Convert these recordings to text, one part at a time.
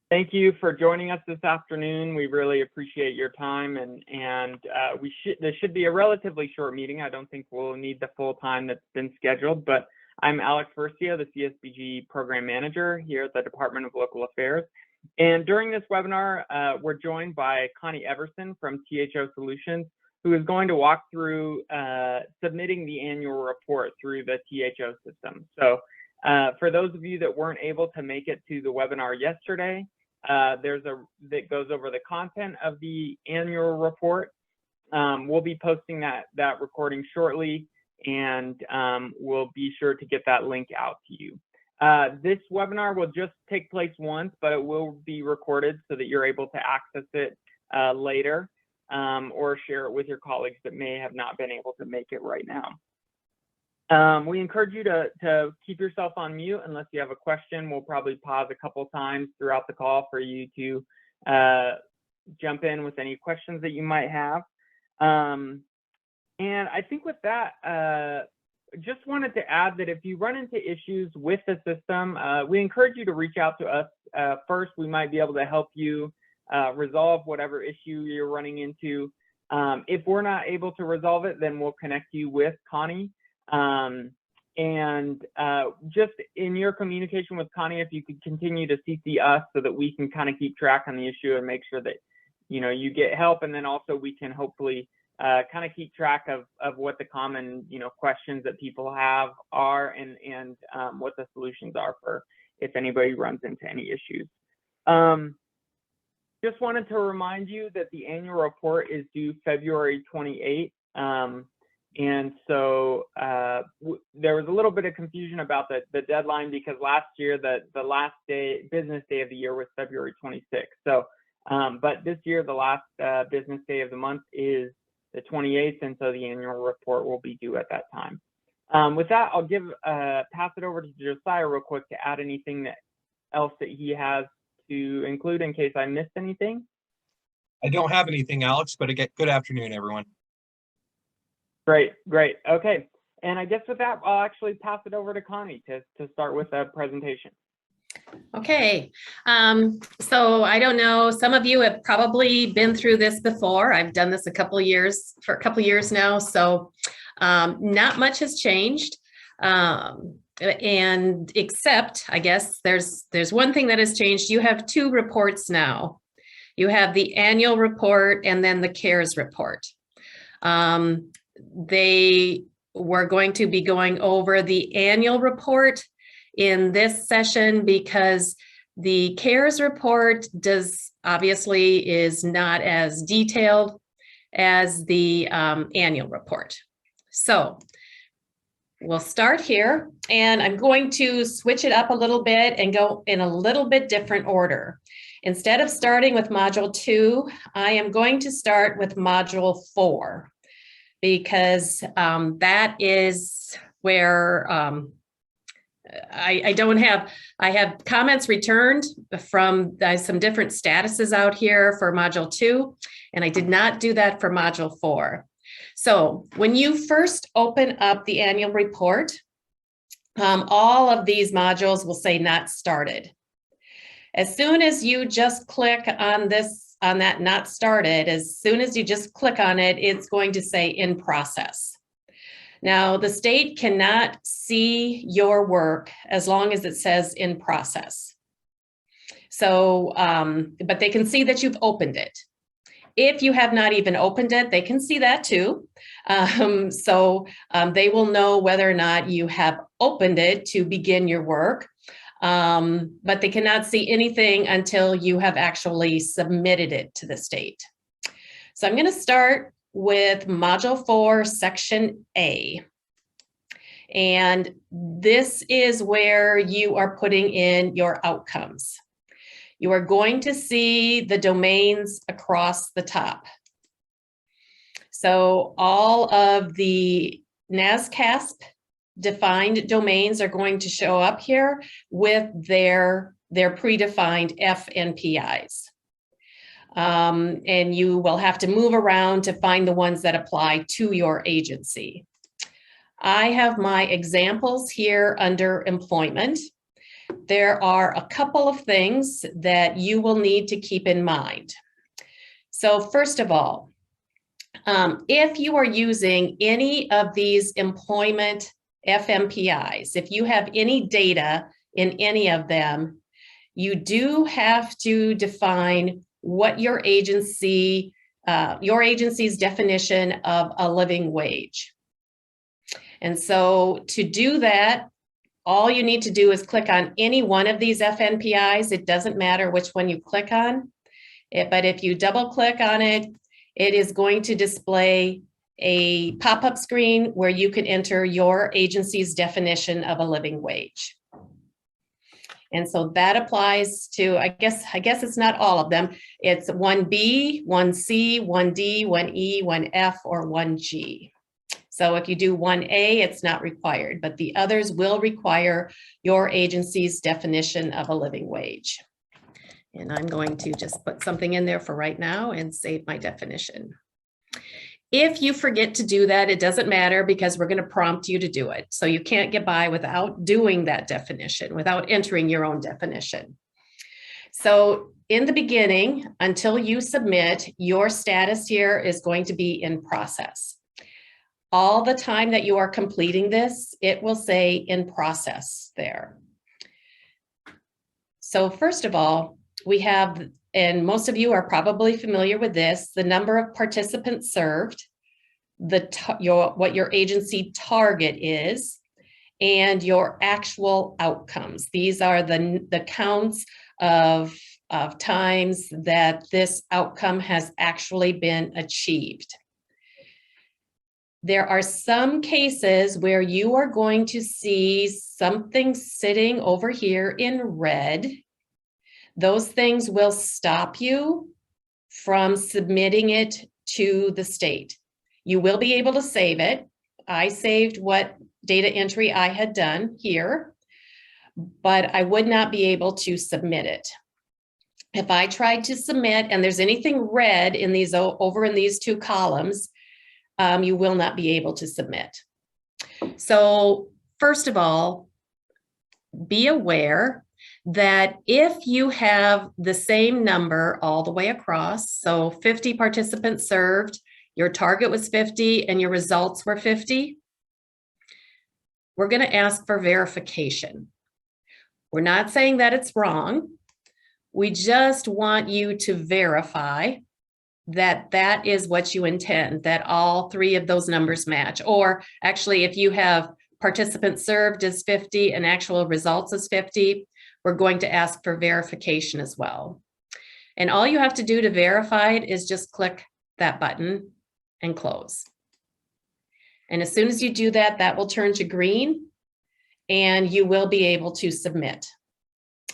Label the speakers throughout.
Speaker 1: Thank you for joining us this afternoon. We really appreciate your time, and this should be a relatively short meeting. I don't think we'll need the full time that's been scheduled, but I'm Alex Versio, the CSBG Program Manager here at the Department of Local Affairs. And during this webinar, we're joined by Connie Everson from THO Solutions, who is going to walk through submitting the annual report through the THO system. So for those of you that weren't able to make it to the webinar yesterday, that goes over the content of the annual report. We'll be posting that recording shortly, and we'll be sure to get that link out to you. This webinar will just take place once, but it will be recorded so that you're able to access it later or share it with your colleagues that may have not been able to make it right now. We encourage you to keep yourself on mute unless you have a question. We'll probably pause a couple times throughout the call for you to jump in with any questions that you might have. And I think with that, just wanted to add that if you run into issues with the system, we encourage you to reach out to us. First, we might be able to help you resolve whatever issue you're running into. If we're not able to resolve it, then we'll connect you with Connie. Just in your communication with Connie, if you could continue to CC us so that we can kind of keep track on the issue and make sure that you get help, and then also we can hopefully kind of keep track of what the common questions that people have are, and what the solutions are for if anybody runs into any issues. Just wanted to remind you that the annual report is due February 28th. And so there was a little bit of confusion about the deadline, because last year the last business day of the year was February 26th. So, but this year the last business day of the month is the 28th, and so the annual report will be due at that time. With that, I'll pass it over to Josiah real quick to add anything else that he has to include in case I missed anything.
Speaker 2: I don't have anything, Alex, but again, good afternoon, everyone.
Speaker 1: Great. Okay. And I guess with that, I'll actually pass it over to Connie to start with the presentation.
Speaker 3: Okay. So I don't know, some of you have probably been through this before. I've done this for a couple of years now. So not much has changed. And except, I guess there's one thing that has changed. You have two reports now. You have the annual report and then the CARES report. They were going to be going over the annual report in this session because the CARES report obviously is not as detailed as the annual report. So we'll start here, and I'm going to switch it up a little bit and go in a little bit different order. Instead of starting with Module 2, I am going to start with Module 4. Because that is where I have comments returned from some different statuses out here for Module 2, and I did not do that for Module 4. So when you first open up the annual report, all of these modules will say not started. As soon as you just click on that not started, as soon as you just click on it, it's going to say in process. Now, the state cannot see your work as long as it says in process. So, but they can see that you've opened it. If you have not even opened it, they can see that too. They will know whether or not you have opened it to begin your work. But they cannot see anything until you have actually submitted it to the state. So I'm going to start with Module 4, Section A. And this is where you are putting in your outcomes. You are going to see the domains across the top. So all of the NASCASP defined domains are going to show up here with their predefined FNPIs. And you will have to move around to find the ones that apply to your agency. I have my examples here under employment. there are a couple of things that you will need to keep in mind. So first of all, if you are using any of these employment FMPIs, if you have any data in any of them, you do have to define what your agency's definition of a living wage. And so to do that, all you need to do is click on any one of these FNPIs. It doesn't matter which one you click on, but if you double click on it, it is going to display a pop-up screen where you can enter your agency's definition of a living wage. And so that applies to, I guess it's not all of them. It's 1B, 1C, 1D, 1E, 1F, or 1G. So if you do 1A, it's not required, but the others will require your agency's definition of a living wage. And I'm going to just put something in there for right now and save my definition. If you forget to do that, it doesn't matter because we're going to prompt you to do it. So you can't get by without doing that definition, without entering your own definition. So in the beginning, until you submit, your status here is going to be in process. All the time that you are completing this, it will say in process there. So first of all, we have, and most of you are probably familiar with this, the number of participants served, what your agency target is, and your actual outcomes. These are the counts of times that this outcome has actually been achieved. There are some cases where you are going to see something sitting over here in red. Those things will stop you from submitting it to the state. You will be able to save it. I saved what data entry I had done here, but I would not be able to submit it. If I tried to submit and there's anything red in these over in these two columns, you will not be able to submit. So first of all, be aware that if you have the same number all the way across, so 50 participants served, your target was 50 and your results were 50, we're going to ask for verification. We're not saying that it's wrong. We just want you to verify that that is what you intend, that all three of those numbers match. Or actually, if you have participants served as 50 and actual results as 50, we're going to ask for verification as well. And all you have to do to verify it is just click that button and close. And as soon as you do that, that will turn to green and you will be able to submit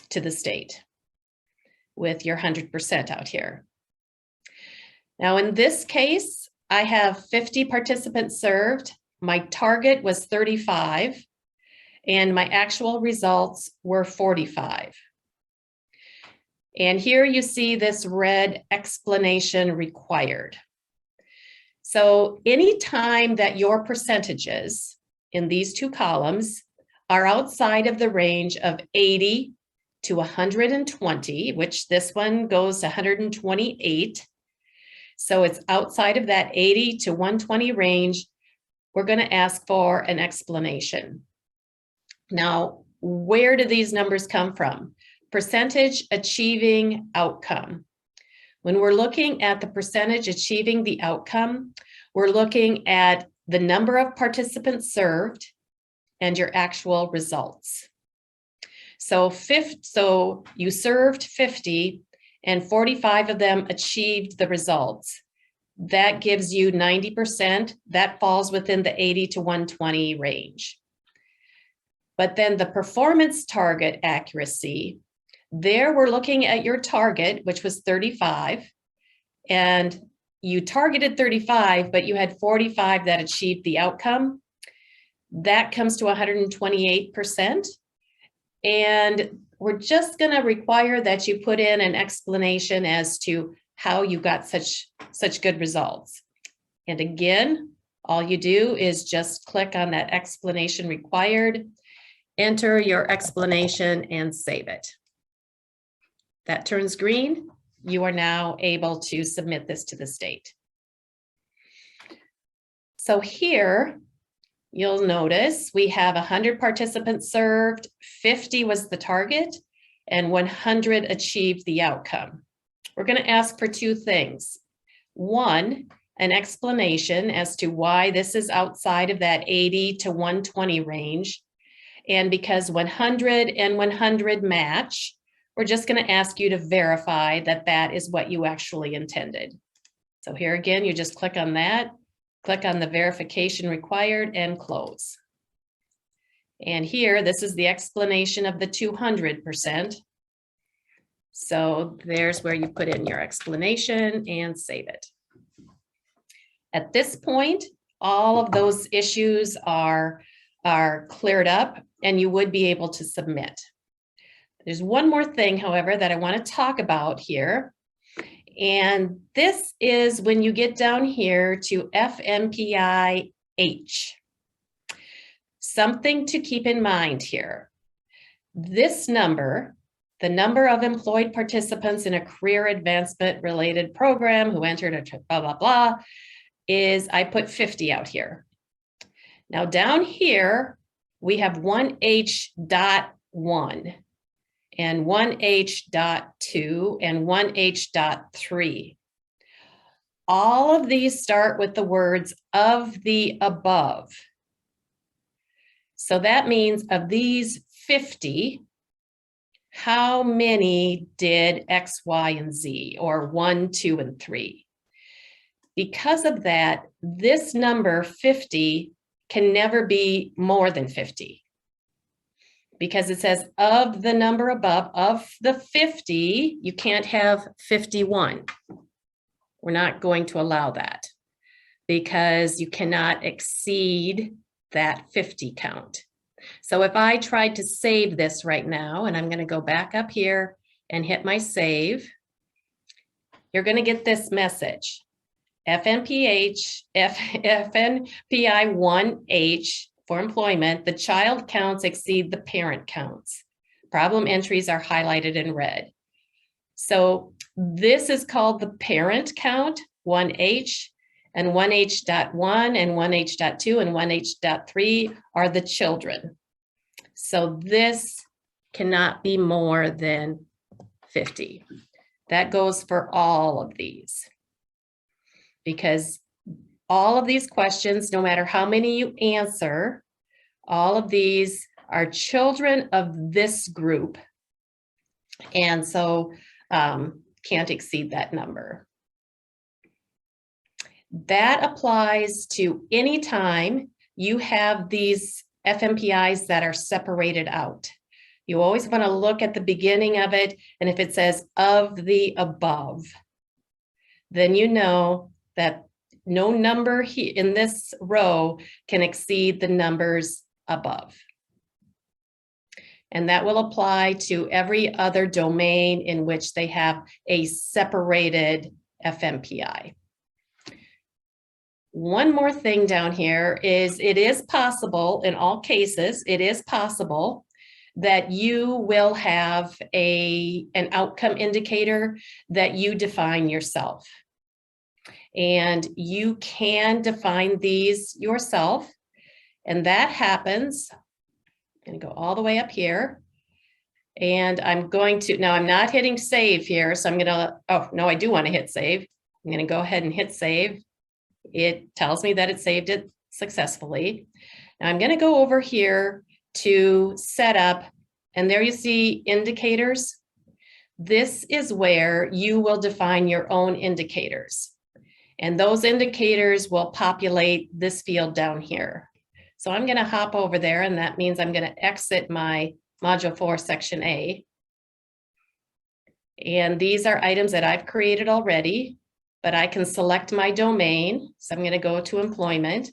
Speaker 3: to the state with your 100% out here. Now, in this case, I have 50 participants served. My target was 35. And my actual results were 45. And here you see this red explanation required. So anytime that your percentages in these two columns are outside of the range of 80 to 120, which this one goes to 128. So it's outside of that 80 to 120 range, we're going to ask for an explanation. Now, where do these numbers come from? Percentage achieving outcome. When we're looking at the percentage achieving the outcome, we're looking at the number of participants served and your actual results. So you served 50 and 45 of them achieved the results. That gives you 90%. That falls within the 80 to 120 range. But then the performance target accuracy, there we're looking at your target, which was 35, and you targeted 35, but you had 45 that achieved the outcome. That comes to 128%. And we're just going to require that you put in an explanation as to how you got such good results. And again, all you do is just click on that explanation required. enter your explanation and save it. That turns green. You are now able to submit this to the state. So here, you'll notice we have 100 participants served, 50 was the target, and 100 achieved the outcome. We're going to ask for two things. One, an explanation as to why this is outside of that 80 to 120 range. And because 100 and 100 match, we're just going to ask you to verify that that is what you actually intended. So here again, you just click on that, click on the verification required and close. And here, this is the explanation of the 200%. So there's where you put in your explanation and save it. At this point, all of those issues are cleared up and you would be able to submit. There's one more thing, however, that I want to talk about here. And this is when you get down here to FMPI-H. Something to keep in mind here. This number, the number of employed participants in a career advancement related program who entered a blah, blah, blah, is I put 50 out here. Now down here, we have 1H.1 and 1H.2 and 1H.3. All of these start with the words of the above. So that means of these 50, how many did X, Y, and Z, or 1, 2, and 3? Because of that, this number 50 can never be more than 50. Because it says of the number above, of the 50, you can't have 51. We're not going to allow that because you cannot exceed that 50 count. So if I tried to save this right now, and I'm going to go back up here and hit my save, you're going to get this message. FNPI-1H for employment, the child counts exceed the parent counts. Problem entries are highlighted in red. So this is called the parent count, 1H, and 1H.1 and 1H.2 and 1H.3 are the children. So this cannot be more than 50. That goes for all of these. Because all of these questions, no matter how many you answer, all of these are children of this group. And so can't exceed that number. That applies to any time you have these FMPIs that are separated out. You always want to look at the beginning of it, and if it says of the above, then you know that no number in this row can exceed the numbers above. And that will apply to every other domain in which they have a separated FMPI. One more thing down here is it is possible, in all cases, it is possible that you will have an outcome indicator that you define yourself. And you can define these yourself. And that happens, I'm going to go all the way up here. And I'm going to, now I'm not hitting save here. So I'm going to, oh, no, I do want to hit save. I'm going to go ahead and hit save. It tells me that it saved it successfully. Now I'm going to go over here to setup. And there you see indicators. This is where you will define your own indicators. And those indicators will populate this field down here. So I'm going to hop over there, and that means I'm going to exit my Module 4, Section A. And these are items that I've created already, but I can select my domain. So I'm going to go to employment,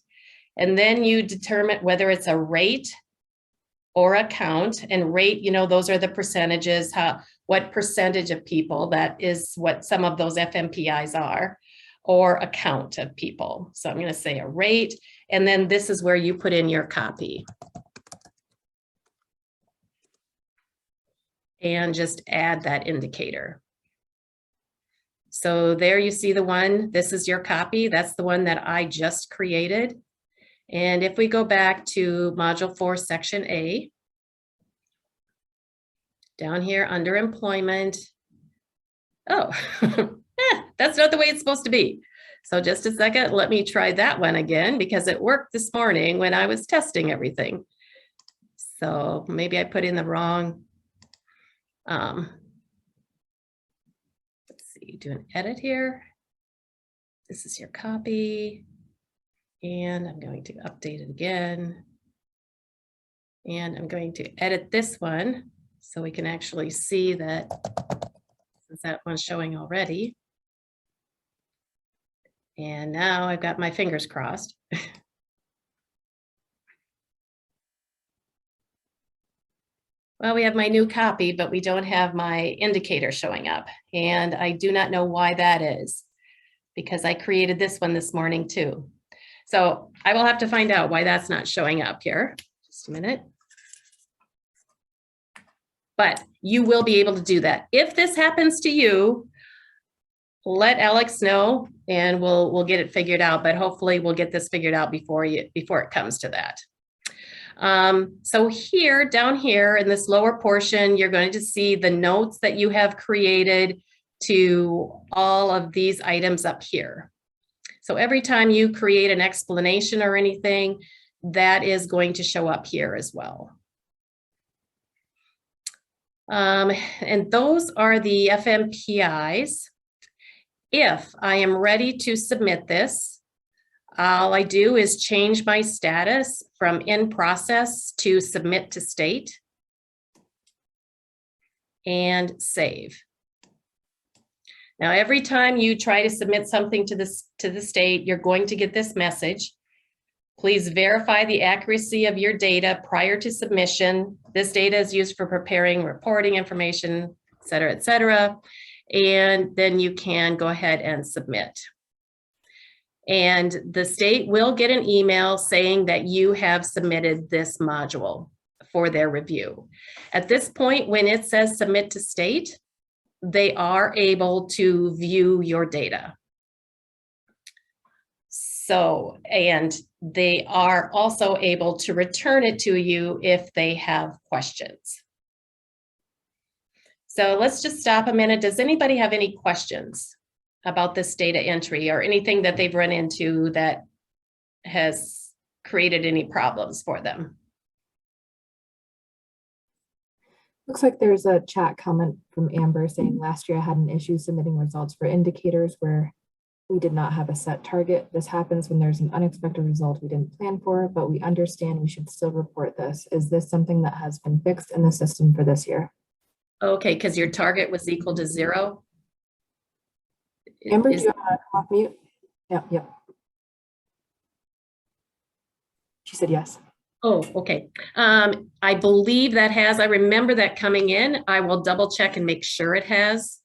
Speaker 3: and then you determine whether it's a rate or a count. And rate, you know, those are the percentages, what percentage of people, that is what some of those FMPIs are, or a count of people. So I'm going to say a rate, and then this is where you put in your copy. and just add that indicator. So there you see the one, this is your copy. That's the one that I just created. And if we go back to Module 4, Section A, down here under employment, oh, that's not the way it's supposed to be. So just a second, let me try that one again because it worked this morning when I was testing everything. So maybe I put in the wrong, let's see, do an edit here. This is your copy. And I'm going to update it again. And I'm going to edit this one so we can actually see that, since that one's showing already. And now I've got my fingers crossed. Well, we have my new copy, but we don't have my indicator showing up. And I do not know why that is, because I created this one this morning too. So I will have to find out why that's not showing up here. Just a minute. But you will be able to do that. If this happens to you, let Alex know and we'll get it figured out, but hopefully we'll get this figured out before it comes to that. So here, down here in this lower portion, you're going to see the notes that you have created to all of these items up here. So every time you create an explanation or anything, that is going to show up here as well. And those are the FMPIs. If I am ready to submit this, all I do is change my status from in process to submit to state and save. Now, every time you try to submit something to the state, you're going to get this message. Please verify the accuracy of your data prior to submission. This data is used for preparing reporting information, et cetera, et cetera. And then you can go ahead and submit. And the state will get an email saying that you have submitted this module for their review. At this point, when it says submit to state, they are able to view your data. So, and they are also able to return it to you if they have questions. So let's just stop a minute. Does anybody have any questions about this data entry or anything that they've run into that has created any problems for them?
Speaker 4: Looks like there's a chat comment from Amber saying last year I had an issue submitting results for indicators where we did not have a set target. This happens when there's an unexpected result we didn't plan for, but we understand we should still report this. Is this something that has been fixed in the system for this year?
Speaker 3: Okay, because your target was equal to 0.
Speaker 4: Amber, do you want to come off mute? Yep. She said yes.
Speaker 3: Oh, okay. I believe that has, I remember that coming in. I will double check and make sure it has.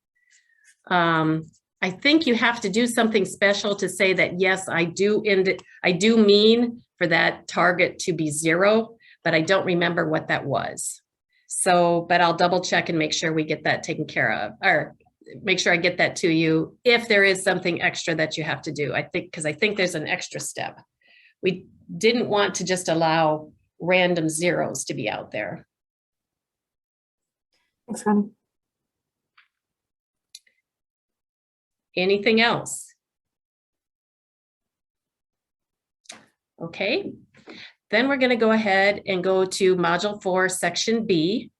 Speaker 3: I think you have to do something special to say that, yes, I do mean for that target to be 0, but I don't remember what that was. So, but I'll double check and make sure we get that taken care of, or make sure I get that to you if there is something extra that you have to do. I think, because I think there's an extra step. We didn't want to just allow random zeros to be out there.
Speaker 4: Thanks, Connie.
Speaker 3: Anything else? Okay, then we're going to go ahead and go to Module 4, Section B.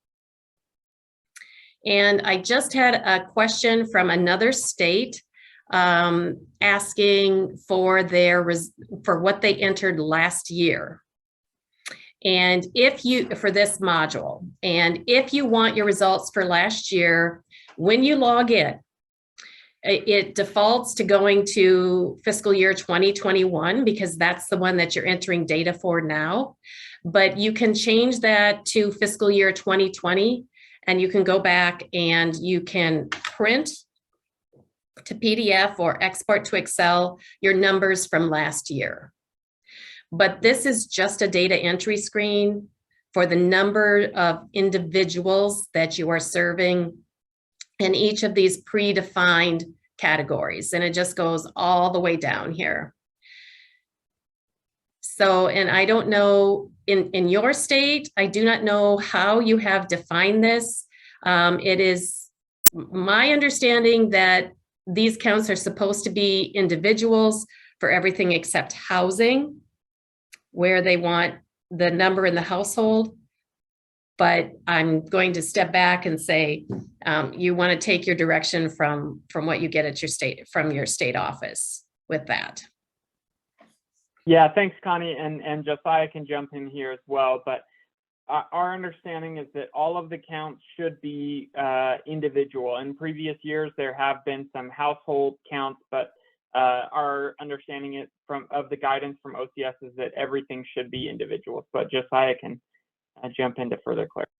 Speaker 3: And I just had a question from another state asking for what they entered last year. And for this module, and if you want your results for last year, when you log in, it defaults to going to fiscal year 2021 because that's the one that you're entering data for now. But you can change that to fiscal year 2020, and you can go back and you can print to PDF or export to Excel your numbers from last year. But this is just a data entry screen for the number of individuals that you are serving in each of these predefined categories. And it just goes all the way down here. So, and I don't know, in your state, I do not know how you have defined this. It is my understanding that these counts are supposed to be individuals for everything except housing, where they want the number in the household. But I'm going to step back and say, you want to take your direction from what you get at your state, from your state office with that.
Speaker 1: Yeah, thanks, Connie, and Josiah can jump in here as well. But our understanding is that all of the counts should be individual. In previous years, there have been some household counts, but our understanding of the guidance from OCS is that everything should be individuals. But Josiah can jump into further clarity.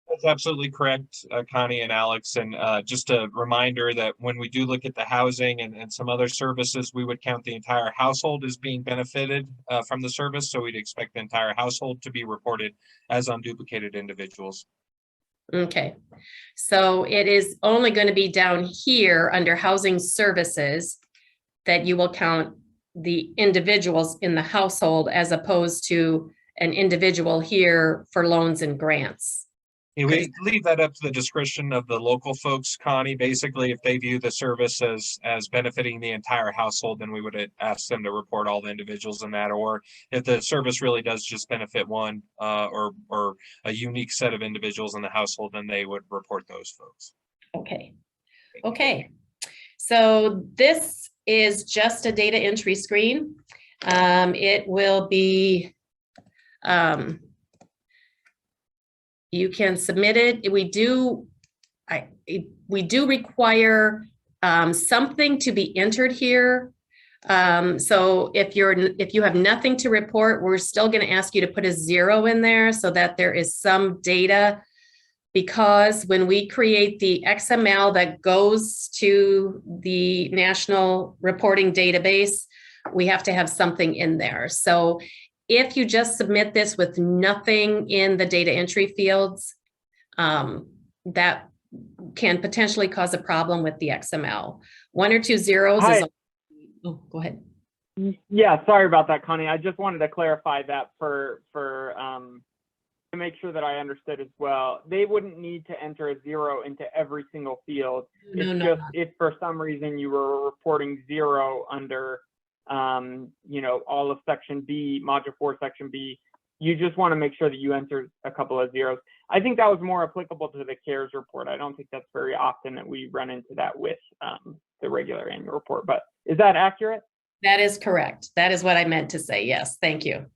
Speaker 2: That's absolutely correct, Connie and Alex. And just a reminder that when we do look at the housing and some other services, we would count the entire household as being benefited from the service. So we'd expect the entire household to be reported as unduplicated individuals.
Speaker 3: Okay, so it is only going to be down here under housing services that you will count the individuals in the household as opposed to an individual here for loans and grants.
Speaker 2: Yeah, we leave that up to the discretion of the local folks, Connie. Basically, if they view the service as benefiting the entire household, then we would ask them to report all the individuals in that. Or if the service really does just benefit one or a unique set of individuals in the household, then they would report those folks.
Speaker 3: Okay. Okay. So this is just a data entry screen. It will be you can submit it. We do require something to be entered here. So if you have nothing to report, we're still going to ask you to put a 0 in there so that there is some data, because when we create the XML that goes to the National Reporting Database, we have to have something in there. So if you just submit this with nothing in the data entry fields, that can potentially cause a problem with the XML. 1 or 2 zeros is. Oh, go ahead.
Speaker 1: Yeah, sorry about that, Connie. I just wanted to clarify that for to make sure that I understood as well. They wouldn't need to enter a 0 into every single field. It's just if for some reason you were reporting 0 under all of section B, module 4, section B, you just want to make sure that you enter a couple of zeros. I think that was more applicable to the CARES report. I don't think that's very often that we run into that with the regular annual report, but is that accurate?
Speaker 3: That is correct. That is what I meant to say. Yes, thank you.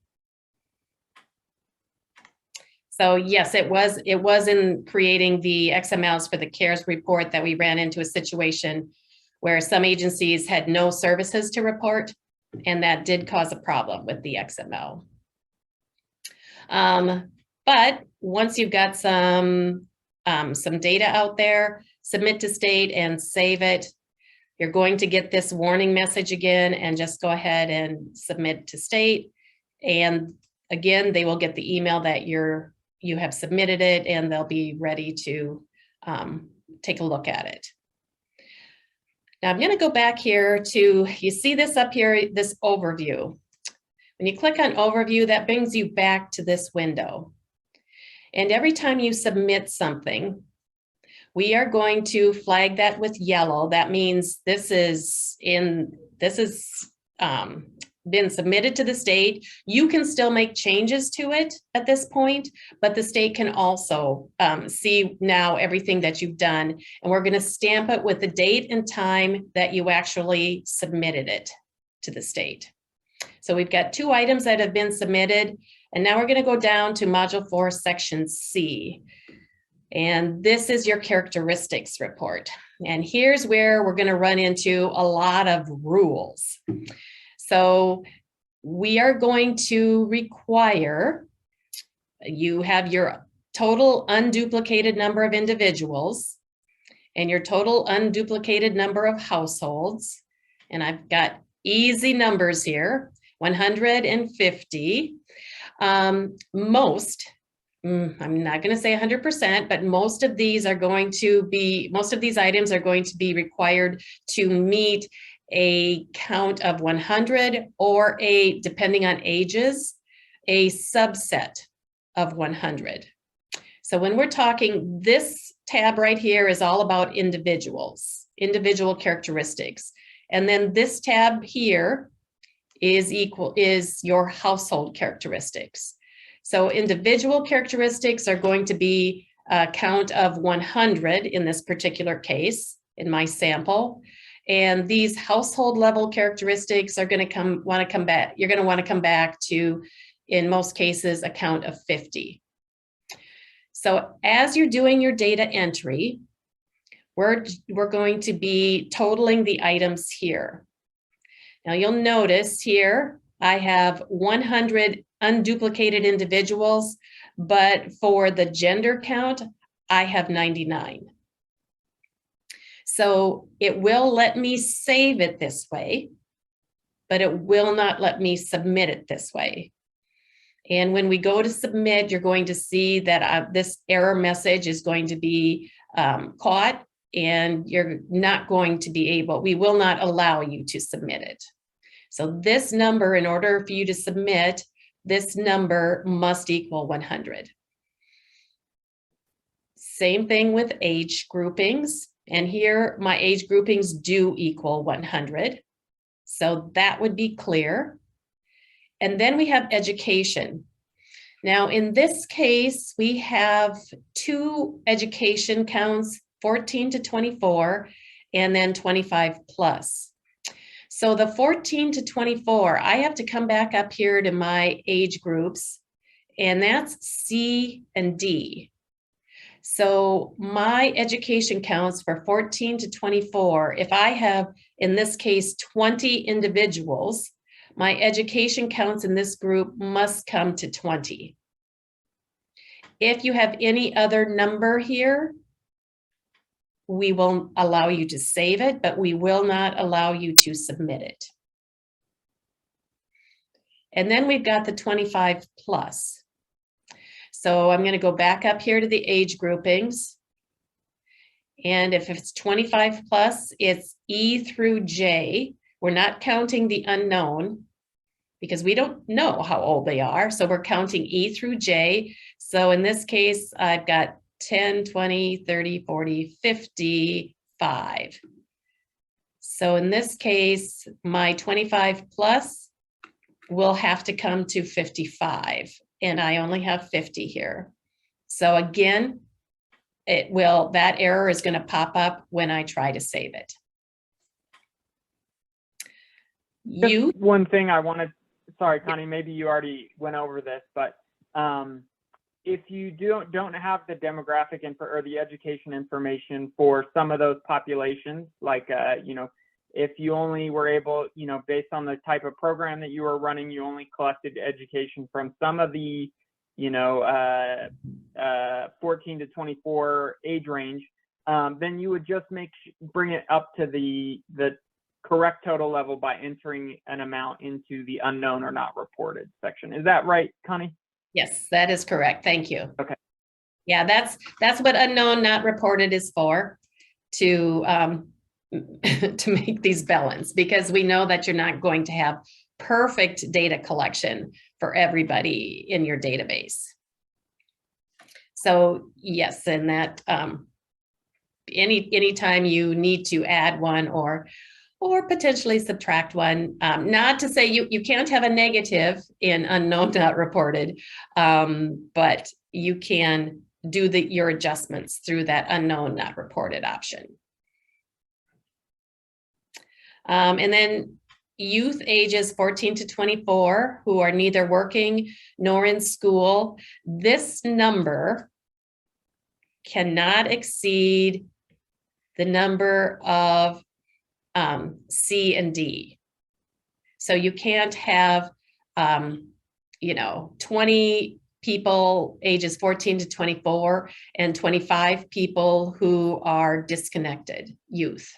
Speaker 3: So yes, it was in creating the XMLs for the CARES report that we ran into a situation where some agencies had no services to report, and that did cause a problem with the XML. But once you've got some data out there, submit to state and save it. You're going to get this warning message again, and just go ahead and submit to state. And again, they will get the email that you have submitted it, and they'll be ready to take a look at it. Now I'm going to go back here to, you see this up here, this overview. When you click on overview, that brings you back to this window. And every time you submit something, we are going to flag that with yellow. That means this is been submitted to the state. You can still make changes to it at this point, but the state can also see now everything that you've done. And we're going to stamp it with the date and time that you actually submitted it to the state. So we've got 2 items that have been submitted. And now we're going to go down to Module 4, Section C. And this is your characteristics report. And here's where we're going to run into a lot of rules. So we are going to require you have your total unduplicated number of individuals and your total unduplicated number of households. And I've got easy numbers here, 150. Most I'm not going to say 100%, but most of these items are going to be required to meet a count of 100 or depending on ages, a subset of 100. So when we're talking, this tab right here is all about individual characteristics. And then this tab here is your household characteristics. So individual characteristics are going to be a count of 100 in this particular case, in my sample. And these household level characteristics are going to want to come back. You're going to want to come back to, in most cases, a count of 50. So as you're doing your data entry, we're going to be totaling the items here. Now you'll notice here, I have 100 unduplicated individuals, but for the gender count, I have 99. So it will let me save it this way, but it will not let me submit it this way. And when we go to submit, you're going to see that this error message is going to be caught, and you're not going to be able, we will not allow you to submit it. So this number, in order for you to submit, this number must equal 100. Same thing with age groupings. And here my age groupings do equal 100. So that would be clear. And then we have education. Now in this case, we have two education counts, 14 to 24, and then 25 plus. So the 14 to 24, I have to come back up here to my age groups, and that's C and D. So my education counts for 14 to 24, if I have, in this case, 20 individuals, my education counts in this group must come to 20. If you have any other number here, we will allow you to save it, but we will not allow you to submit it. And then we've got the 25 plus. So I'm going to go back up here to the age groupings. And if it's 25 plus, it's E through J. We're not counting the unknown because we don't know how old they are. So we're counting E through J. So in this case, I've got 10, 20, 30, 40, 55. So in this case, my 25 plus will have to come to 55, and I only have 50 here. So again, that error is going to pop up when I try to save it.
Speaker 1: Just one thing I wanted, sorry, Connie, maybe you already went over this, but if you don't have the demographic info or the education information for some of those populations, like, if you only were able, based on the type of program that you were running, you only collected education from some of the, 14 to 24 age range, then you would just bring it up to the correct total level by entering an amount into the unknown or not reported section. Is that right, Connie?
Speaker 3: Yes, that is correct. Thank you.
Speaker 1: Okay.
Speaker 3: Yeah, that's what unknown not reported is for, to make these balance, because we know that you're not going to have perfect data collection for everybody in your database. So yes, and that anytime you need to add one or potentially subtract one, not to say you can't have a negative in unknown not reported, but you can do your adjustments through that unknown not reported option. And then youth ages 14 to 24 who are neither working nor in school, this number cannot exceed the number of C and D. So you can't have, 20 people ages 14 to 24 and 25 people who are disconnected youth.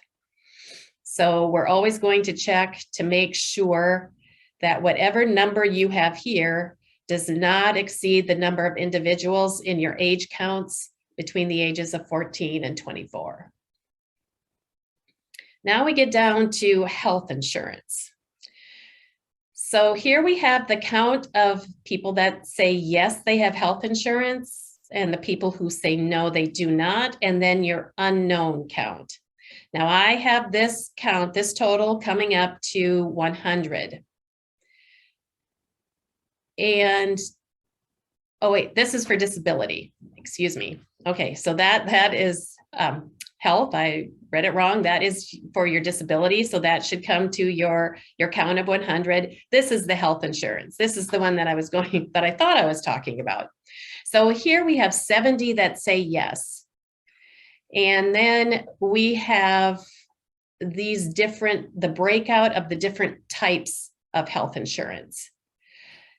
Speaker 3: So we're always going to check to make sure that whatever number you have here does not exceed the number of individuals in your age counts between the ages of 14 and 24. Now we get down to health insurance. So here we have the count of people that say yes, they have health insurance, and the people who say no, they do not, and then your unknown count. Now I have this count, this total coming up to 100. And, oh wait, this is for disability, excuse me. Okay, so that is health, I read it wrong. That is for your disability, so that should come to your count of 100. This is the health insurance. This is the one that I thought I was talking about. So here we have 70 that say yes. And then we have these the breakout of the different types of health insurance.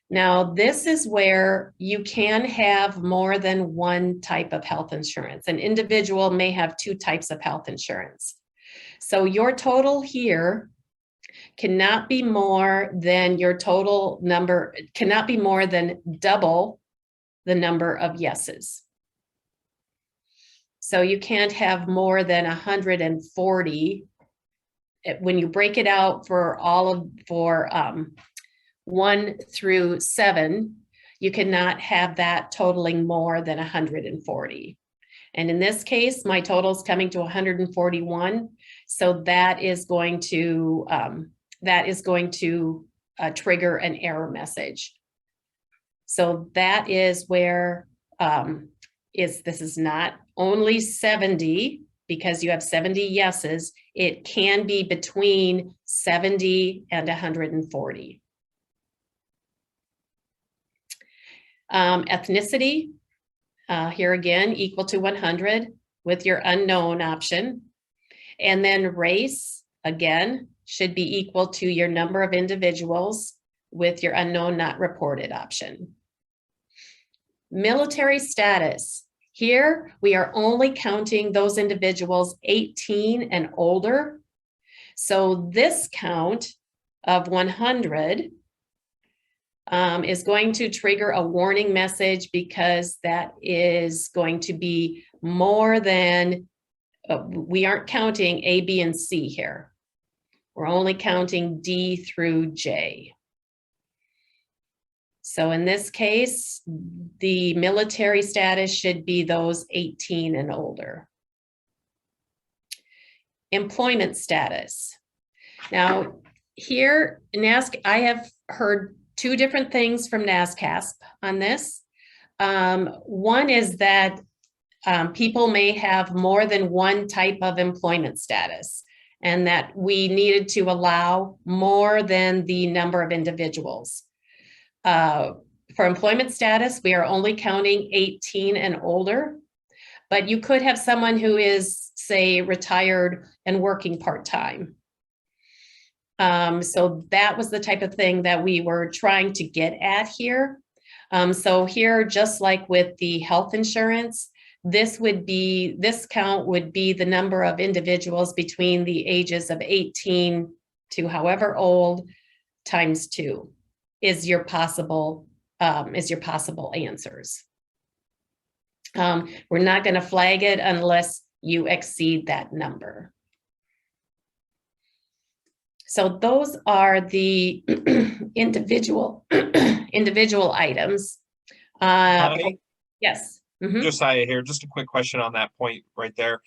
Speaker 3: Now, this is where you can have more than one type of health insurance. An individual may have 2 types of health insurance. So your total here cannot be more than your total number, cannot be more than double the number of yeses. So you can't have more than 140. When you break it out for 1 through 7, you cannot have that totaling more than 140. And in this case, my total is coming to 141. So that is going to trigger an error message. So that is where this is not only 70 because you have 70 yeses. It can be between 70 and 140. Ethnicity, here again, equal to 100 with your unknown option. And then race, again, should be equal to your number of individuals with your unknown not reported option. Military status. Here, we are only counting those individuals 18 and older. So this count of 100 is going to trigger a warning message because that is going to be more than, we aren't counting A, B, and C here. We're only counting D through J. So in this case, the military status should be those 18 and older. Employment status. Now here, I have heard 2 different things from NASCASP on this. One is that people may have more than one type of employment status, and that we needed to allow more than the number of individuals. For employment status, we are only counting 18 and older, but you could have someone who is, say, retired and working part-time. So that was the type of thing that we were trying to get at here. So here, just like with the health insurance, this count would be the number of individuals between the ages of 18 to however old times 2 is your possible answers. We're not going to flag it unless you exceed that number. So those are the individual items.
Speaker 2: Connie?
Speaker 3: Yes. Mhm.
Speaker 2: Josiah here, just a quick question on that point right there.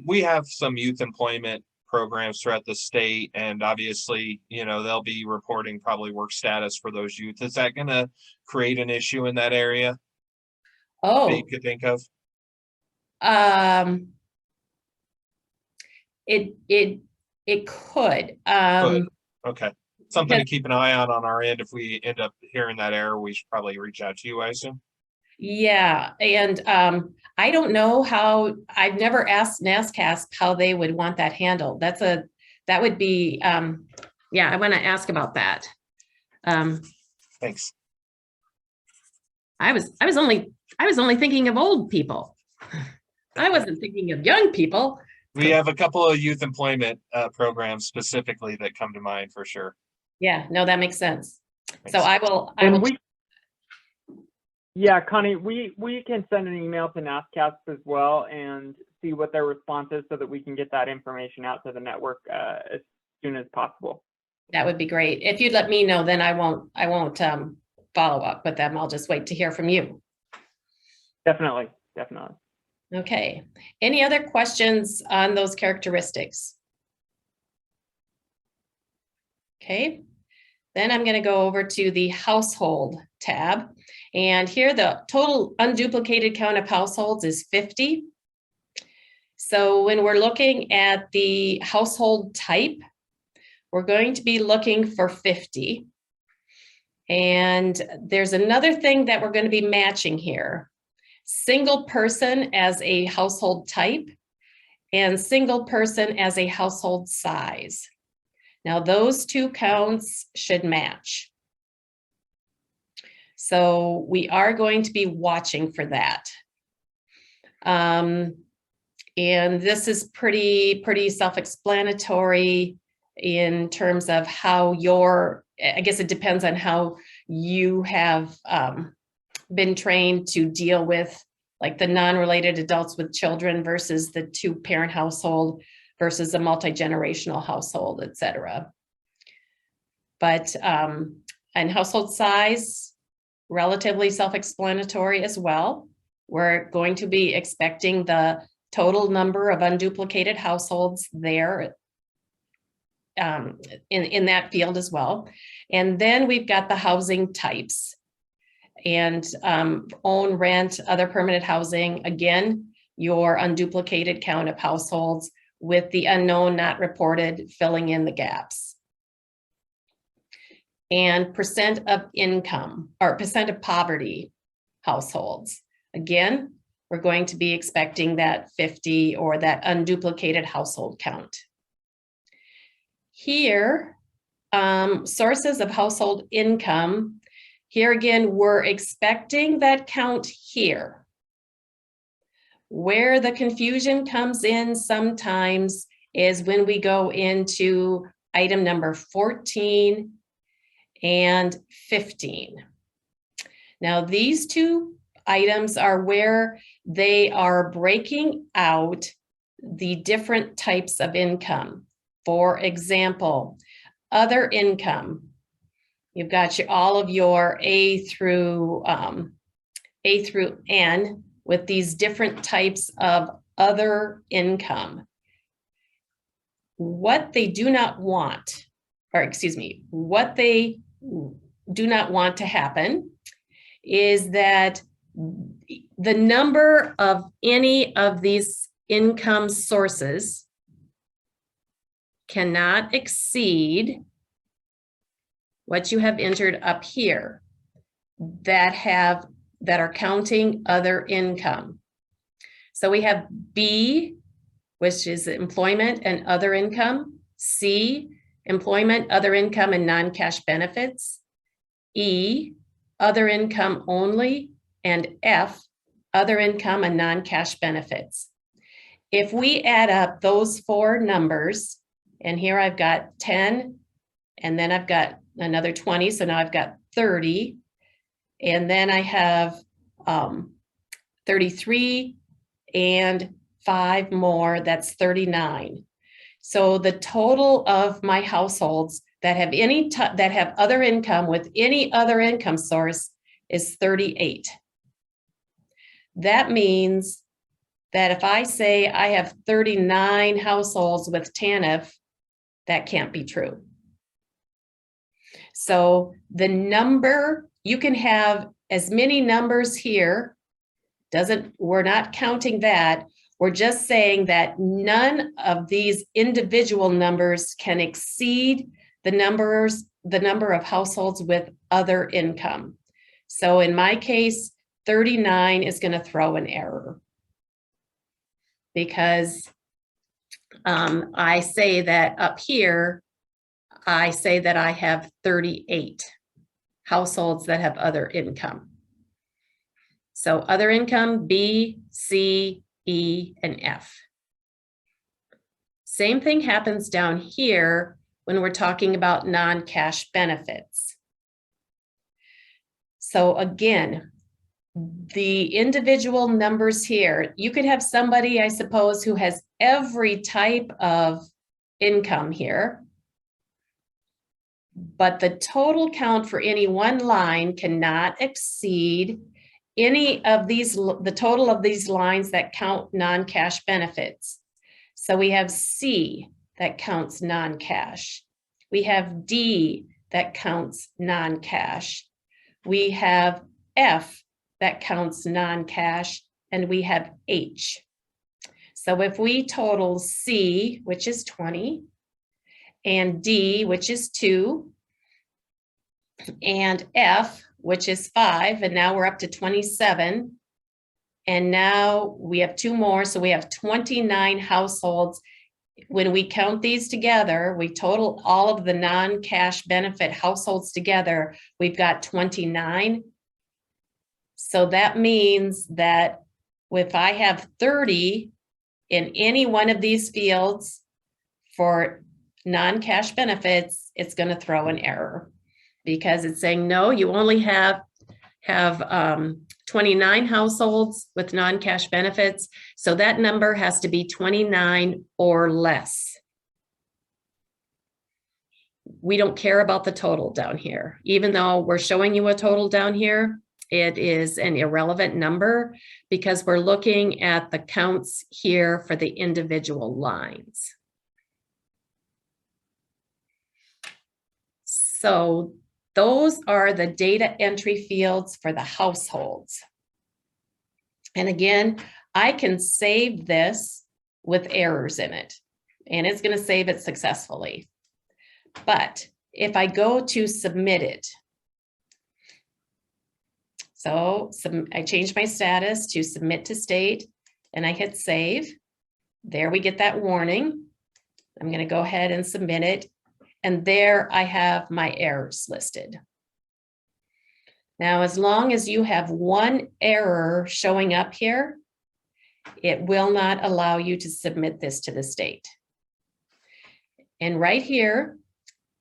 Speaker 2: We have some youth employment programs throughout the state, and obviously, they'll be reporting probably work status for those youth. Is that going to create an issue in that area that you could think of?
Speaker 3: It could.
Speaker 2: Okay. Something to keep an eye on our end. If we end up hearing that error, we should probably reach out to you, I assume.
Speaker 3: Yeah, and I don't know how, I've never asked NASCASP how they would want that handled. That would be, yeah, I want to ask about that.
Speaker 2: Thanks.
Speaker 3: I was only thinking of old people. I wasn't thinking of young people.
Speaker 2: We have a couple of youth employment programs specifically that come to mind for sure.
Speaker 3: Yeah, no, that makes sense.
Speaker 2: Thanks.
Speaker 3: So I will.
Speaker 1: Yeah, Connie, we can send an email to NASCASP as well and see what their response is so that we can get that information out to the network as soon as possible.
Speaker 3: That would be great. If you'd let me know, then I won't follow up with them. I'll just wait to hear from you.
Speaker 1: Definitely, definitely.
Speaker 3: Okay. Any other questions on those characteristics? Okay. Then I'm going to go over to the household tab. And here the total unduplicated count of households is 50. So when we're looking at the household type, we're going to be looking for 50. And there's another thing that we're going to be matching here. Single person as a household type and single person as a household size. Now those two counts should match. So we are going to be watching for that. And this is pretty self-explanatory in terms of how I guess it depends on how you have been trained to deal with like the non-related adults with children versus the two-parent household versus a multi-generational household, et cetera. But and household size, relatively self-explanatory as well. We're going to be expecting the total number of unduplicated households there in that field as well. And then we've got the housing types and own, rent, other permanent housing. Again, your unduplicated count of households with the unknown not reported filling in the gaps. And percent of income or percent of poverty households. Again, we're going to be expecting that 50 or that unduplicated household count. Here, sources of household income. Here again, we're expecting that count here. Where the confusion comes in sometimes is when we go into item number 14 and 15. Now, these two items are where they are breaking out the different types of income. For example, other income. You've got all of your A through N with these different types of other income. What they do not want, what they do not want to happen is that the number of any of these income sources cannot exceed what you have entered up here that are counting other income. So we have B, which is employment and other income, C, employment, other income, and non-cash benefits, E, other income only, and F, other income and non-cash benefits. If we add up those four numbers, and here I've got 10, and then I've got another 20, so now I've got 30, and then I have 33 and 5 more, that's 39. So the total of my households that have that have other income with any other income source is 38. That means that if I say I have 39 households with TANF, that can't be true. So the number, you can have as many numbers here, we're not counting that. We're just saying that none of these individual numbers can exceed the number of households with other income. So in my case, 39 is going to throw an error because I say that up here, I say that I have 38 households that have other income. So other income, B, C, E, and F. Same thing happens down here when we're talking about non-cash benefits. So again, the individual numbers here, you could have somebody, I suppose, who has every type of income here. But the total count for any one line cannot exceed any of these, the total of these lines that count non-cash benefits. So we have C that counts non-cash. We have D that counts non-cash. We have F that counts non-cash, and we have H. So if we total C, which is 20, and D, which is 2, and F, which is 5, and now we're up to 27, and now we have 2 more, so we have 29 households. When we count these together, we total all of the non-cash benefit households together, we've got 29. So that means that if I have 30 in any one of these fields for non-cash benefits, it's going to throw an error because it's saying, no, you only have 29 households with non-cash benefits. So that number has to be 29 or less. We don't care about the total down here. Even though we're showing you a total down here, it is an irrelevant number because we're looking at the counts here for the individual lines. So those are the data entry fields for the households. And again, I can save this with errors in it, and it's going to save it successfully. But if I go to submit it, so I change my status to submit to state, and I hit save. There we get that warning. I'm going to go ahead and submit it. And there I have my errors listed. Now, as long as you have one error showing up here, it will not allow you to submit this to the state. And right here,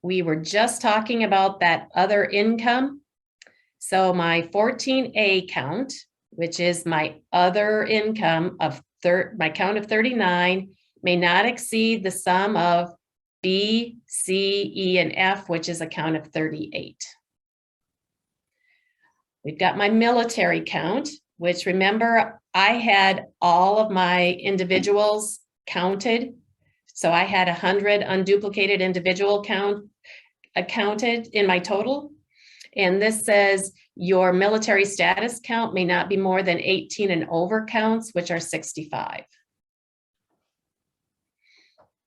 Speaker 3: we were just talking about that other income. So my 14A count, which is my other income of my count of 39, may not exceed the sum of B, C, E, and F, which is a count of 38. We've got my military count, which remember I had all of my individuals counted. So I had 100 unduplicated individual counted in my total. And this says your military status count may not be more than 18 and over counts, which are 65.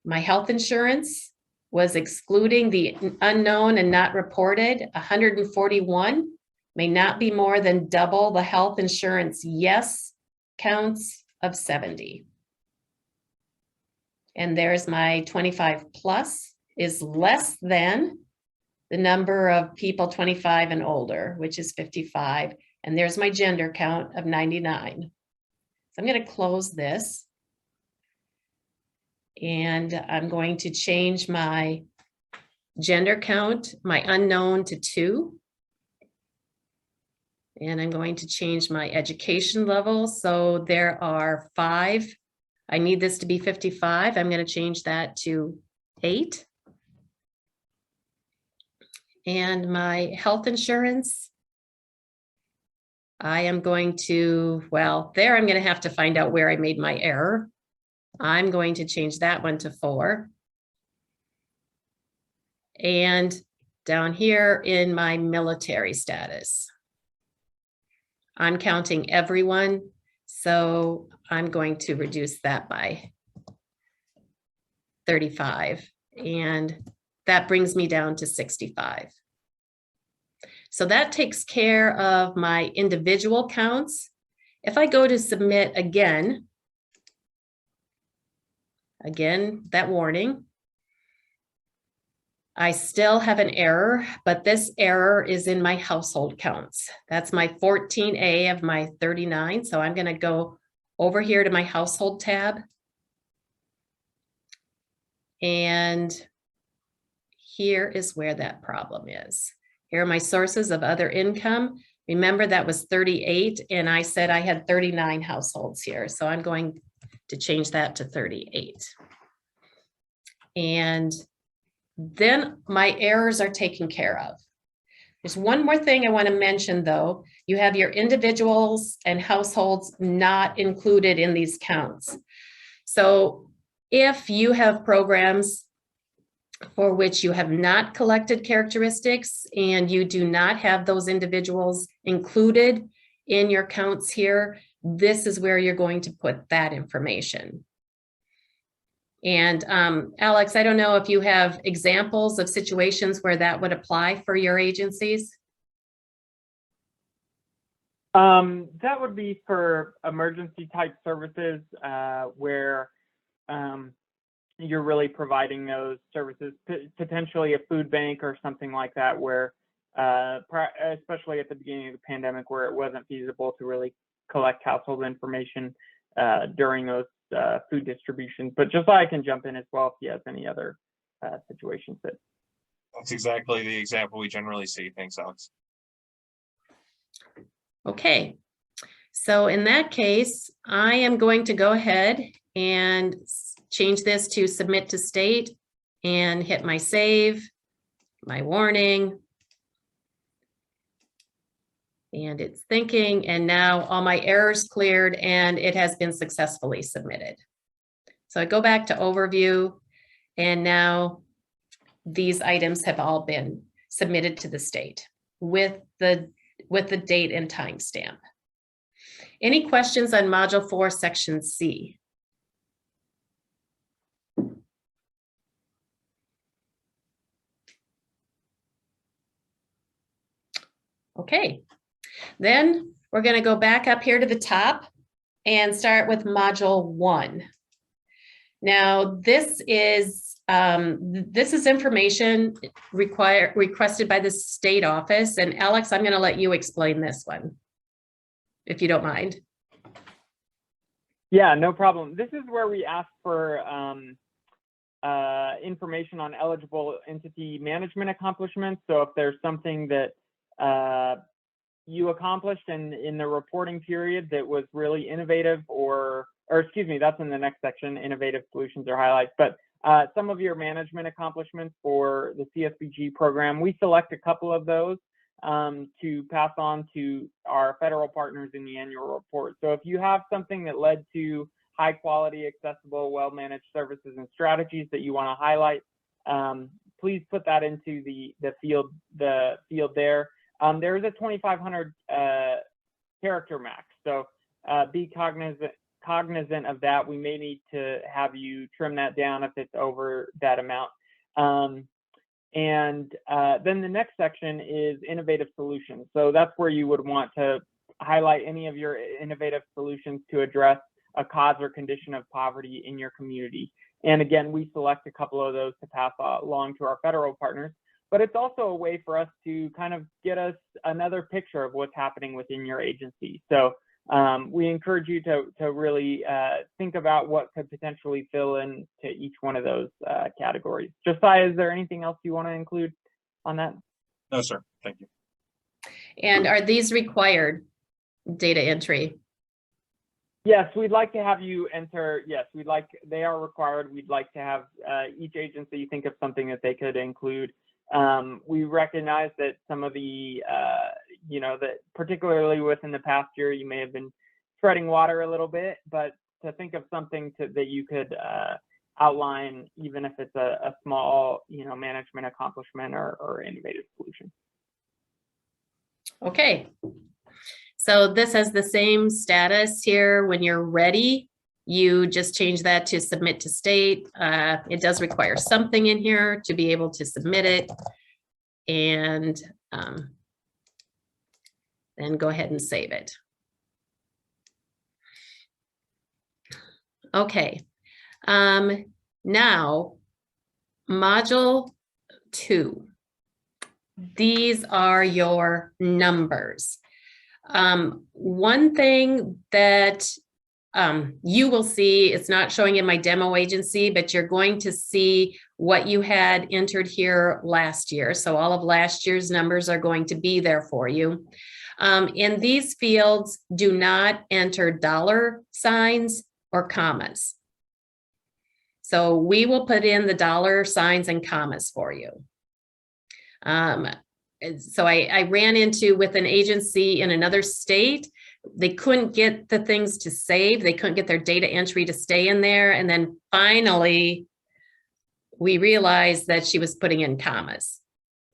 Speaker 3: My health insurance was excluding the unknown and not reported, 141, may not be more than double the health insurance yes counts of 70. And there's my 25 plus is less than the number of people 25 and older, which is 55. And there's my gender count of 99. So I'm going to close this. And I'm going to change my gender count, my unknown, to 2. And I'm going to change my education level. So there are 5. I need this to be 55. I'm going to change that to 8. And my health insurance, I am going to, well, there I'm going to have to find out where I made my error. I'm going to change that one to 4. And down here in my military status, I'm counting everyone. So I'm going to reduce that by 35. And that brings me down to 65. So that takes care of my individual counts. If I go to submit again, that warning, I still have an error, but this error is in my household counts. That's my 14A of my 39. So I'm going to go over here to my household tab. And here is where that problem is. Here are my sources of other income. Remember, that was 38, and I said I had 39 households here, so I'm going to change that to 38. And then my errors are taken care of. There's one more thing I want to mention, though. You have your individuals and households not included in these counts. So if you have programs for which you have not collected characteristics and you do not have those individuals included in your counts here, this is where you're going to put that information. And Alex, I don't know if you have examples of situations where that would apply for your agencies.
Speaker 1: That would be for emergency type services where you're really providing those services, potentially a food bank or something like that, where especially at the beginning of the pandemic, where it wasn't feasible to really collect household information during those food distributions. But Josiah can jump in as well if he has any other situations.
Speaker 2: That's exactly the example we generally see. Thanks, Alex.
Speaker 3: Okay, so in that case, I am going to go ahead and change this to submit to state and hit my save, my warning. And it's thinking, and now all my errors cleared and it has been successfully submitted. So I go back to overview, and now these items have all been submitted to the state with the date and time stamp. Any questions on Module 4, Section C? Okay, then we're going to go back up here to the top and start with Module 1. Now, this is information requested by the state office. And Alex, I'm going to let you explain this one, if you don't mind.
Speaker 1: Yeah, no problem. This is where we ask for information on eligible entity management accomplishments. So if there's something that you accomplished in the reporting period that was really innovative, or excuse me, that's in the next section, innovative solutions or highlights. But some of your management accomplishments for the CSBG program, we select a couple of those to pass on to our federal partners in the annual report. So if you have something that led to high quality, accessible, well-managed services and strategies that you want to highlight, please put that into the field there. There is a 2,500 character max, so be cognizant of that. We may need to have you trim that down if it's over that amount. And then the next section is innovative solutions. So that's where you would want to highlight any of your innovative solutions to address a cause or condition of poverty in your community. And again, we select a couple of those to pass along to our federal partners. But it's also a way for us to kind of get us another picture of what's happening within your agency. So we encourage you to really think about what could potentially fill into each one of those categories. Josiah, is there anything else you want to include on that?
Speaker 2: No, sir. Thank you.
Speaker 3: And are these required data entry?
Speaker 1: Yes, we'd like to have you enter. Yes, they are required. We'd like to have each agency think of something that they could include. We recognize that some of the, that particularly within the past year, you may have been treading water a little bit, but to think of something that you could outline, even if it's a small, management accomplishment or innovative solution.
Speaker 3: Okay. So this has the same status here. When you're ready, you just change that to submit to state. It does require something in here to be able to submit it. And then go ahead and save it. Okay. Now, Module 2. These are your numbers. One thing that you will see, it's not showing in my demo agency, but you're going to see what you had entered here last year. So all of last year's numbers are going to be there for you. In these fields, do not enter dollar signs or commas. So we will put in the dollar signs and commas for you. So I ran into with an agency in another state. They couldn't get the things to save. They couldn't get their data entry to stay in there. And then finally, we realized that she was putting in commas.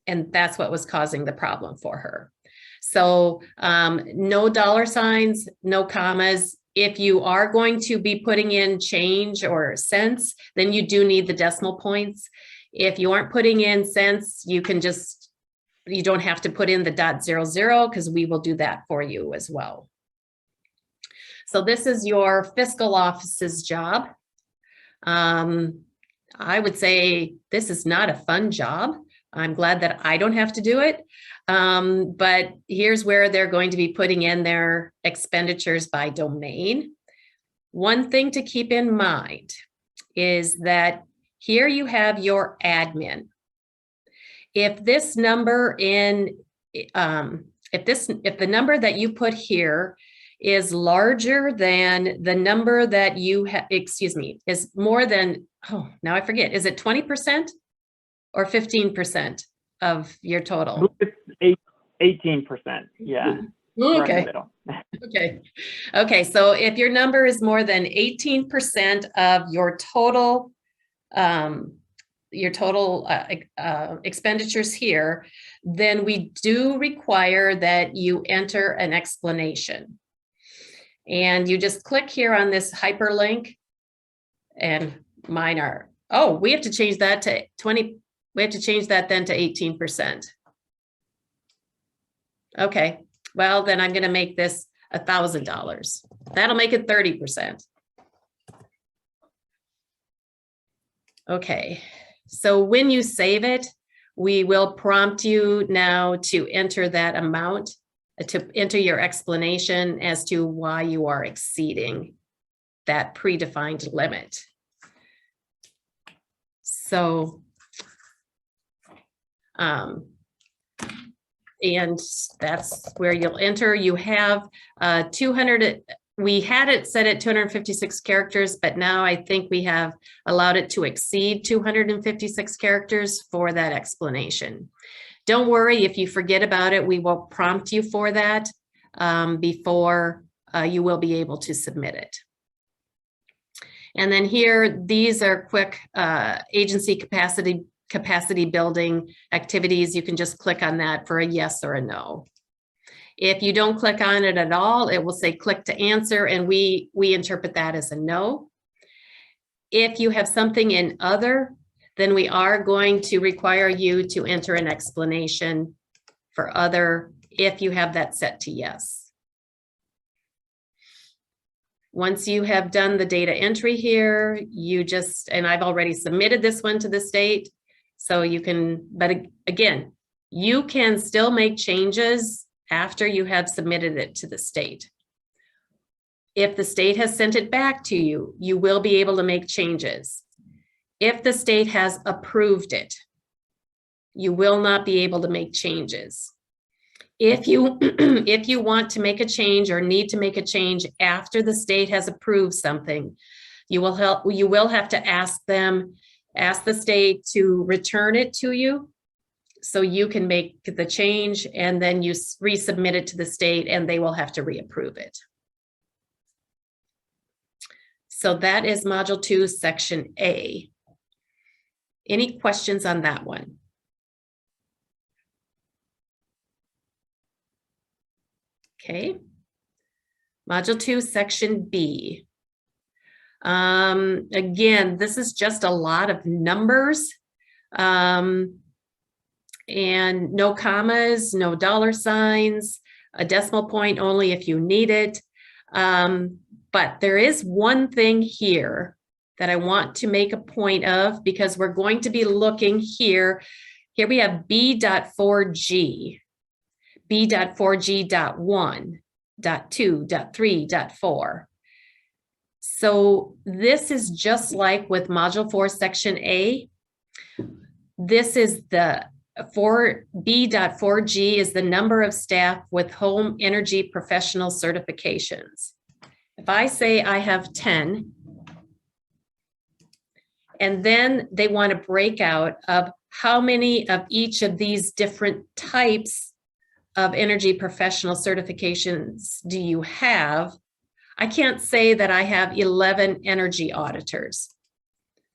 Speaker 3: And that's what was causing the problem for her. So no dollar signs, no commas. If you are going to be putting in change or cents, then you do need the decimal points. If you aren't putting in cents, you can just, you don't have to put in the .00 because we will do that for you as well. So this is your fiscal office's job. I would say this is not a fun job. I'm glad that I don't have to do it. But here's where they're going to be putting in their expenditures by domain. One thing to keep in mind is that here you have your admin. If this number in, if the number that you put here is larger than the number that you have, excuse me, is more than, oh, now I forget, is it 20% or 15% of your total?
Speaker 1: It's 18%, yeah.
Speaker 3: Okay. Okay, so if your number is more than 18% of your total expenditures here, then we do require that you enter an explanation. And you just click here on this hyperlink, and mine are, oh, we have to change that to 20, we have to change that then to 18%. Okay, well, then I'm going to make this $1,000. That'll make it 30%. Okay, so when you save it, we will prompt you now to enter that amount, to enter your explanation as to why you are exceeding that predefined limit. So, and that's where you'll enter. You have 200, we had it set at 256 characters, but now I think we have allowed it to exceed 256 characters for that explanation. Don't worry if you forget about it, we will prompt you for that before you will be able to submit it. And then here, these are quick agency capacity building activities. You can just click on that for a yes or a no. If you don't click on it at all, it will say click to answer, and we interpret that as a no. If you have something in other, then we are going to require you to enter an explanation for other if you have that set to yes. Once you have done the data entry here, you just, and I've already submitted this one to the state, so you can, but again, you can still make changes after you have submitted it to the state. If the state has sent it back to you, you will be able to make changes. If the state has approved it, you will not be able to make changes. If you, if you want to make a change or need to make a change after the state has approved something, you will have to ask the state to return it to you so you can make the change, and then you resubmit it to the state and they will have to reapprove it. So that is Module 2, Section A. Any questions on that one? Okay. Module 2, Section B. Again, this is just a lot of numbers. And no commas, no dollar signs, a decimal point only if you need it. But there is one thing here that I want to make a point of, because we're going to be looking here. Here we have B.4G, B.4G.1, .2, .3, .4. So this is just like with Module 4, Section A. This is the for B.4G is the number of staff with home energy professional certifications. If I say I have 10, and then they want to break out of how many of each of these different types of energy professional certifications do you have? I can't say that I have 11 energy auditors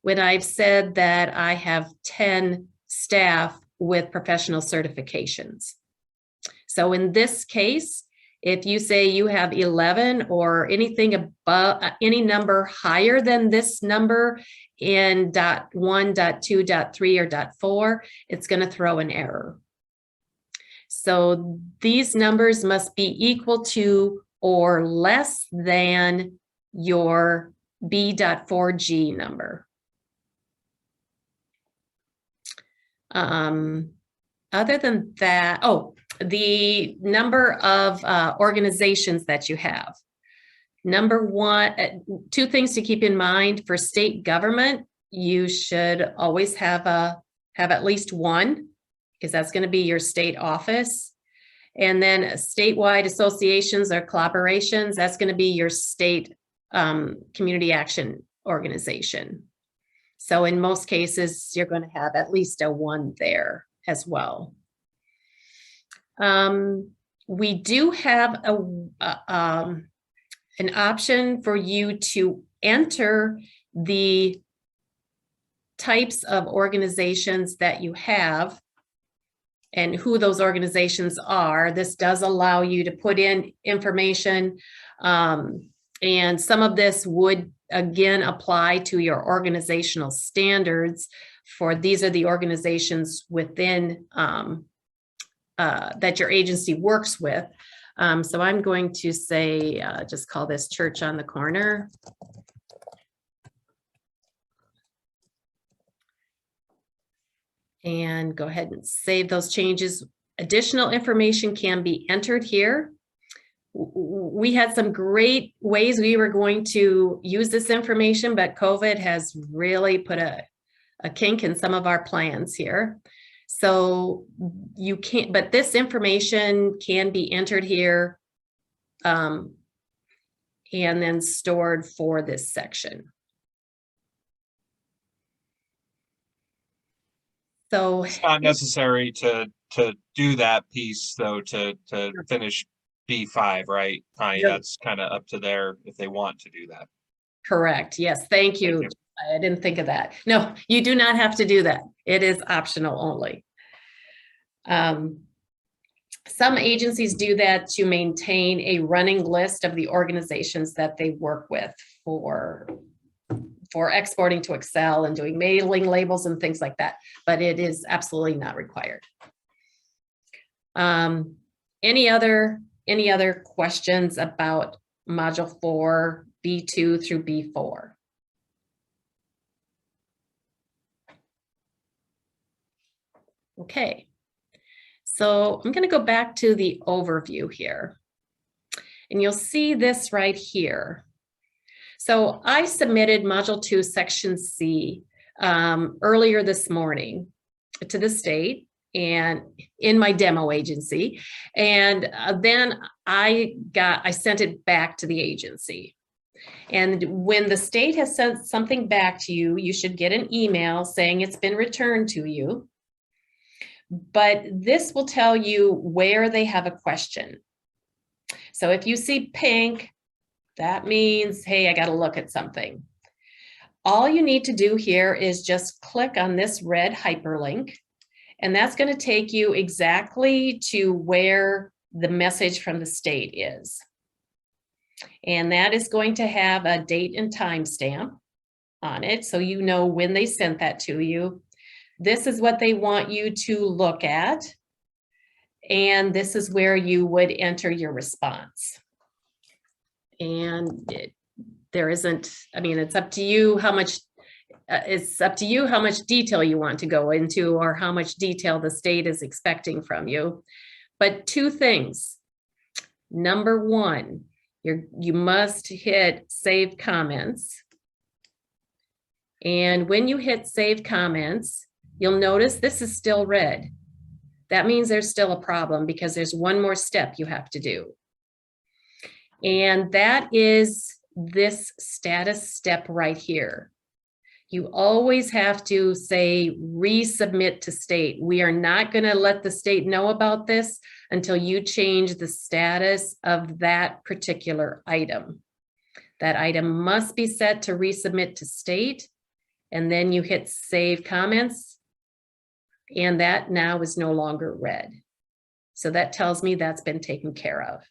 Speaker 3: when I've said that I have 10 staff with professional certifications. So in this case, if you say you have 11 or anything above, any number higher than this number in .1, .2, .3, or .4, it's going to throw an error. So these numbers must be equal to or less than your B.4G number. Other than that, the number of organizations that you have. Number one, two things to keep in mind for state government, you should always have at least one, because that's going to be your state office. And then statewide associations or collaborations, that's going to be your state community action organization. So in most cases, you're going to have at least a one there as well. We do have an option for you to enter the types of organizations that you have and who those organizations are. This does allow you to put in information, and some of this would again apply to your organizational standards for these are the organizations within that your agency works with. So I'm going to say, just call this Church on the Corner. And go ahead and save those changes. Additional information can be entered here. We had some great ways we were going to use this information, but COVID has really put a kink in some of our plans here. So you can't, but this information can be entered here and then stored for this section. So
Speaker 2: It's not necessary to do that piece though, to finish B5, right? Connie,
Speaker 3: Yep.
Speaker 2: that's kind of up to there if they want to do that.
Speaker 3: Correct. Yes. Thank you.
Speaker 2: Thank
Speaker 3: I didn't think of that. No, you do not have to do that. It is optional only. Some agencies do that to maintain a running list of the organizations that they work with for exporting to Excel and doing mailing labels and things like that, but it is absolutely not required. Any other questions about Module 4, B2 through B4? Okay, so I'm going to go back to the overview here, and you'll see this right here. So I submitted Module 2, Section C earlier this morning to the state and in my demo agency, and then I sent it back to the agency. And when the state has sent something back to you, you should get an email saying it's been returned to you. But this will tell you where they have a question. So if you see pink, that means, hey, I got to look at something. All you need to do here is just click on this red hyperlink, and that's going to take you exactly to where the message from the state is. And that is going to have a date and time stamp on it, so you know when they sent that to you. This is what they want you to look at, and this is where you would enter your response. And there isn't, I mean, it's up to you how much detail you want to go into or how much detail the state is expecting from you. But two things. Number one, you must hit Save Comments. And when you hit Save Comments, you'll notice this is still red. that means there's still a problem because there's one more step you have to do. And that is this status step right here. You always have to say resubmit to state. We are not going to let the state know about this until you change the status of that particular item. That item must be set to resubmit to state, and then you hit save comments, and that now is no longer red. So that tells me that's been taken care of.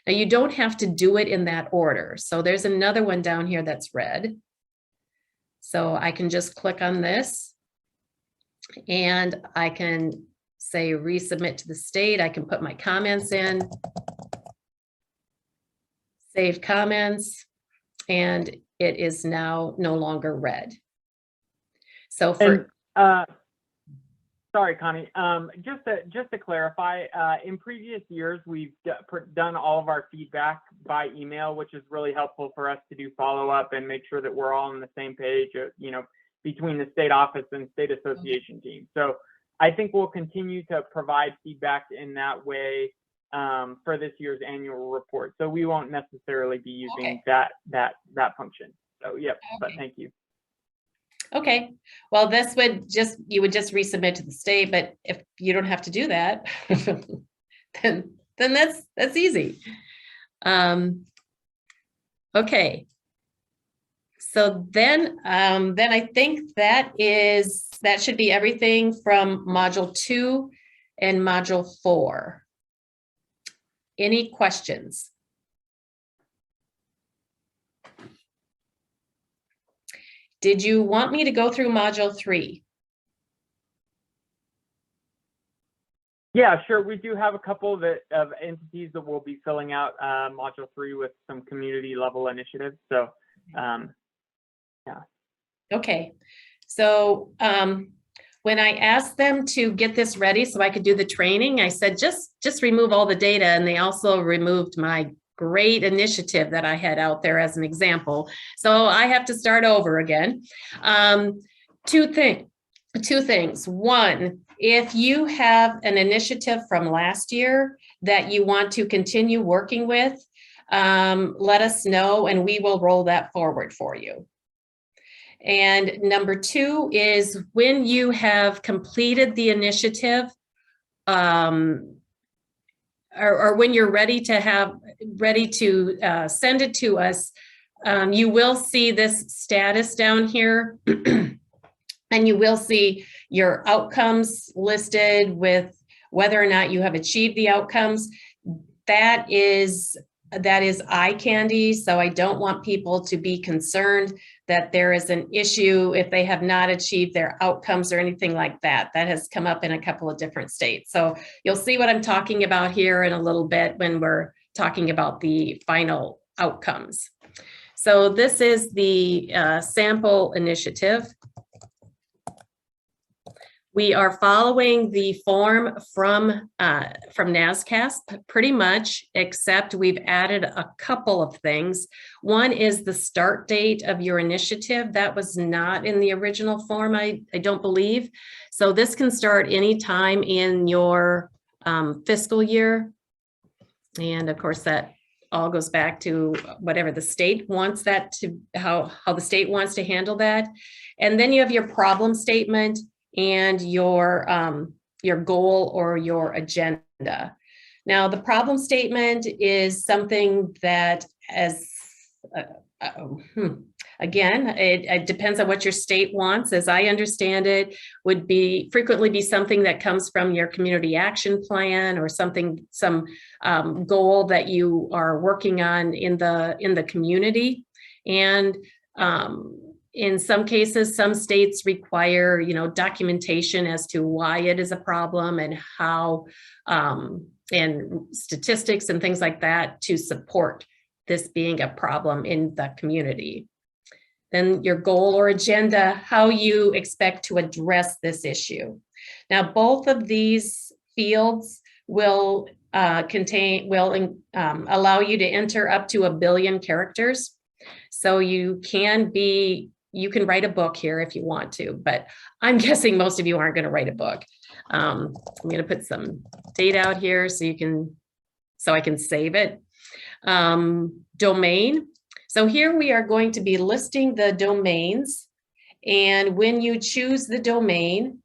Speaker 3: Now you don't have to do it in that order. So there's another one down here that's red. So I can just click on this and I can say resubmit to the state. I can put my comments in, save comments, and it is now no longer red. So for
Speaker 1: sorry, Connie, just to clarify, in previous years, we've done all of our feedback by email, which is really helpful for us to do follow-up and make sure that we're all on the same page, you know, between the state office and state association team. So I think we'll continue to provide feedback in that way for this year's annual report. So we won't necessarily be using that function. So yep, but thank you.
Speaker 3: Okay, well, this would just, you would just resubmit to the state, but if you don't have to do that, then that's easy. Okay. So then I think that should be everything from module 2 and module 4. Any questions? Did you want me to go through module 3?
Speaker 1: Yeah, sure. We do have a couple of entities that will be filling out module 3 with some community level initiatives. So, yeah.
Speaker 3: Okay. So when I asked them to get this ready so I could do the training, I said, just remove all the data. And they also removed my great initiative that I had out there as an example. So I have to start over again. Two things. One, if you have an initiative from last year that you want to continue working with, let us know and we will roll that forward for you. And number 2 is when you have completed the initiative, or when you're ready to send it to us, you will see this status down here and you will see your outcomes listed with whether or not you have achieved the outcomes. That is eye candy. So I don't want people to be concerned that there is an issue if they have not achieved their outcomes or anything like that. That has come up in a couple of different states. So you'll see what I'm talking about here in a little bit when we're talking about the final outcomes. So this is the sample initiative. We are following the form from NASCAS pretty much, except we've added a couple of things. One is the start date of your initiative. That was not in the original form, I don't believe. So this can start anytime in your fiscal year. And of course, that all goes back to whatever the state wants that to, how the state wants to handle that. And then you have your problem statement and your goal or your agenda. Now, the problem statement is something that, again, it depends on what your state wants. As I understand it, would frequently be something that comes from your community action plan or some goal that you are working on in the community. And in some cases, some states require, documentation as to why it is a problem and how, and statistics and things like that to support this being a problem in the community. Then your goal or agenda, how you expect to address this issue. Now, both of these fields will allow you to enter up to 1 billion characters. So you can be you can write a book here if you want to, but I'm guessing most of you aren't going to write a book. I'm going to put some date out here so I can save it. Domain. So here we are going to be listing the domains. And when you choose the domain,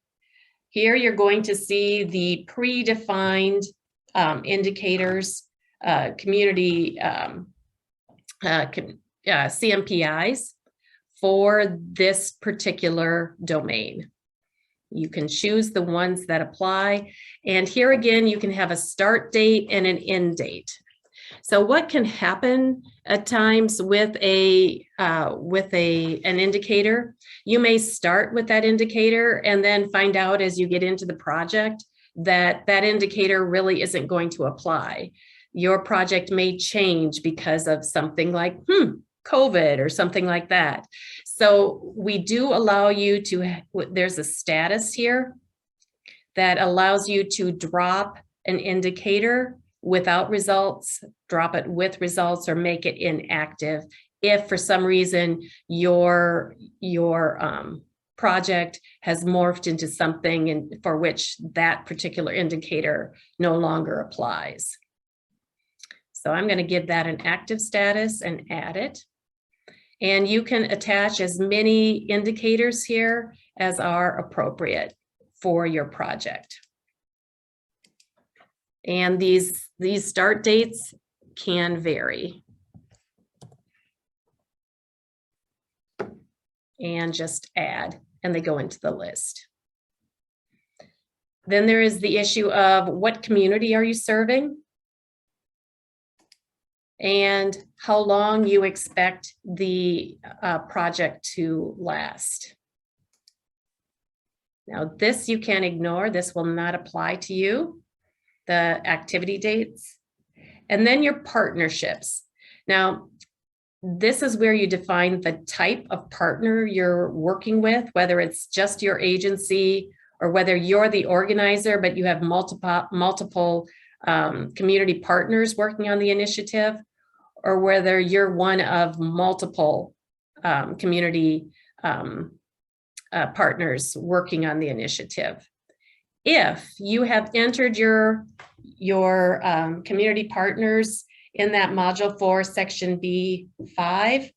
Speaker 3: here you're going to see the predefined indicators, community CMPIs for this particular domain. You can choose the ones that apply. And here again, you can have a start date and an end date. So what can happen at times with an indicator? You may start with that indicator and then find out as you get into the project that that indicator really isn't going to apply. Your project may change because of something like COVID or something like that. So we do allow you to, there's a status here that allows you to drop an indicator without results, drop it with results, or make it inactive if for some reason your project has morphed into something for which that particular indicator no longer applies. So I'm going to give that an active status and add it. And you can attach as many indicators here as are appropriate for your project. And these start dates can vary. And just add, and they go into the list. Then there is the issue of what community are you serving? And how long you expect the project to last. Now this you can ignore, this will not apply to you, the activity dates. And then your partnerships. Now, this is where you define the type of partner you're working with, whether it's just your agency or whether you're the organizer, but you have multiple community partners working on the initiative, or whether you're one of multiple community partners working on the initiative. If you have entered your community partners in that module 4, section B5,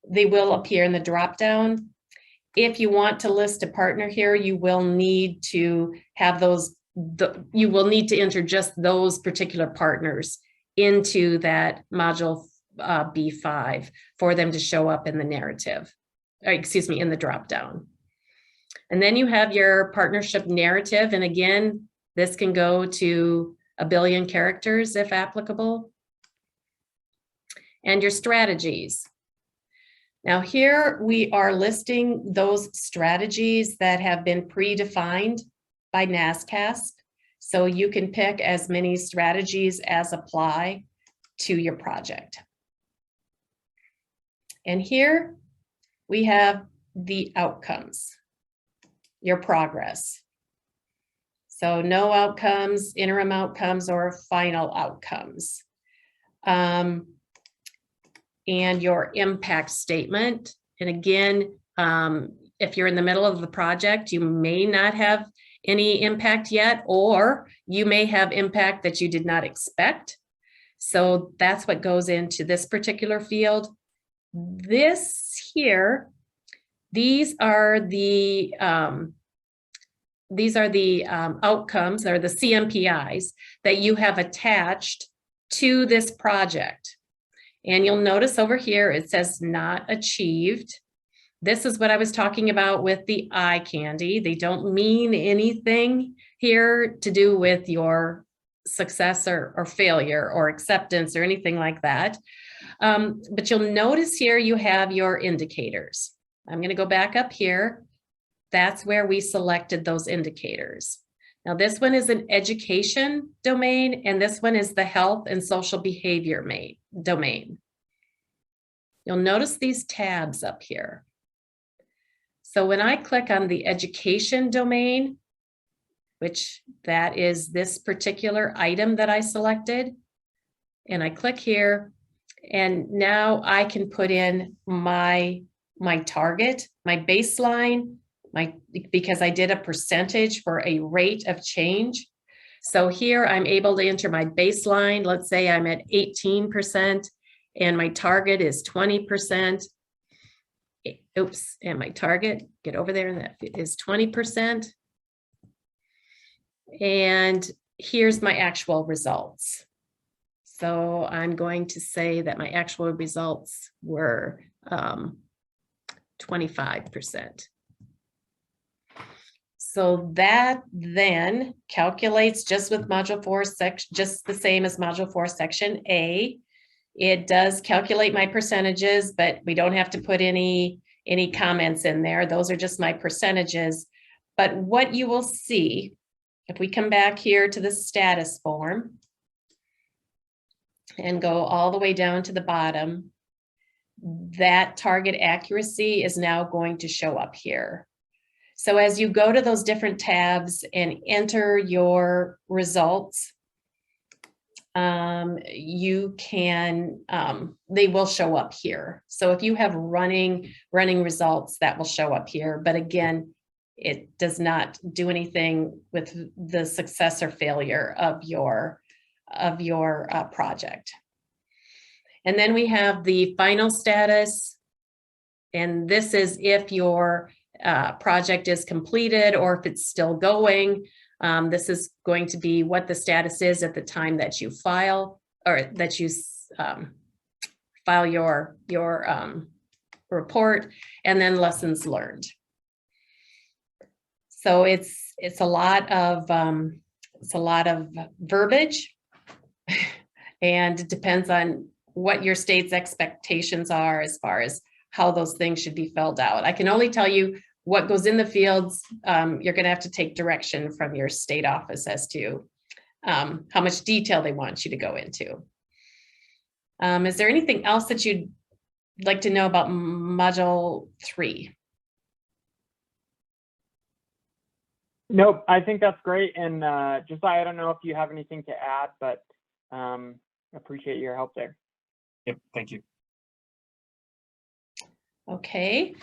Speaker 3: they will appear in the dropdown. If you want to list a partner here, you will need to have you will need to enter just those particular partners into that module B5 for them to show up in the narrative, or excuse me, in the dropdown. And then you have your partnership narrative. And again, this can go to 1 billion characters if applicable. And your strategies. Now here we are listing those strategies that have been predefined by NASCASP. So you can pick as many strategies as apply to your project. And here we have the outcomes, your progress. So no outcomes, interim outcomes, or final outcomes. And your impact statement. And again, if you're in the middle of the project, you may not have any impact yet, or you may have impact that you did not expect. So that's what goes into this particular field. This here, these are the outcomes, or the CMPIs that you have attached to this project. And you'll notice over here, it says not achieved. This is what I was talking about with the eye candy. They don't mean anything here to do with your success or failure or acceptance or anything like that. But you'll notice here you have your indicators. I'm going to go back up here. That's where we selected those indicators. Now this one is an education domain, and this one is the health and social behavior domain. You'll notice these tabs up here. So when I click on the education domain, which that is this particular item that I selected, and I click here, and now I can put in my my target, my baseline, because I did a percentage for a rate of change. So here I'm able to enter my baseline. Let's say I'm at 18% and my target is 20%. Oops, and my target, get over there, and that is 20%. And here's my actual results. So I'm going to say that my actual results were 25%. So that then calculates just with module 4 section, just the same as module 4 section A. It does calculate my percentages, but we don't have to put any comments in there. Those are just my percentages. But what you will see, if we come back here to the status form and go all the way down to the bottom, that target accuracy is now going to show up here. So as you go to those different tabs and enter your results, you can, they will show up here. So if you have running results, that will show up here. But again, it does not do anything with the success or failure of your project. And then we have the final status. And this is if your project is completed or if it's still going. This is going to be what the status is at the time that you file, or that you file your report, and then lessons learned. So it's a lot of verbiage, and it depends on what your state's expectations are as far as how those things should be filled out. I can only tell you what goes in the fields. You're going to have to take direction from your state office as to how much detail they want you to go into. Is there anything else that you'd like to know about Module 3?
Speaker 1: Nope, I think that's great. And Josiah, I don't know if you have anything to add, but appreciate your help there.
Speaker 2: Yep, thank you.
Speaker 3: Okay.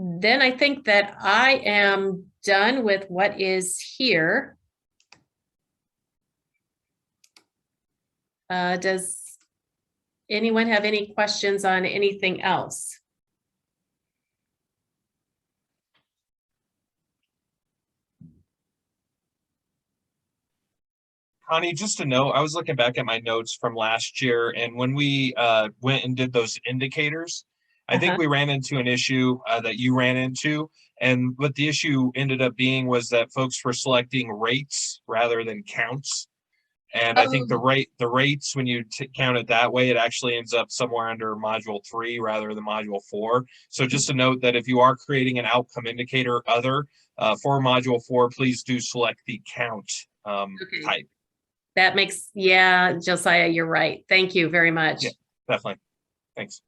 Speaker 3: Then I think that I am done with what is here. Does anyone have any questions on anything else?
Speaker 2: Connie, just to know, I was looking back at my notes from last year, and when we went and did those indicators, I think we ran into an issue that you ran into, and what the issue ended up being was that folks were selecting rates rather than counts. And I think the rates, when you count it that way, it actually ends up somewhere under module 3 rather than module 4. So just to note that if you are creating an outcome indicator for module 4, please do select the count type.
Speaker 3: That makes, yeah, Josiah, you're right. Thank you very much.
Speaker 2: Yeah, definitely. Thanks.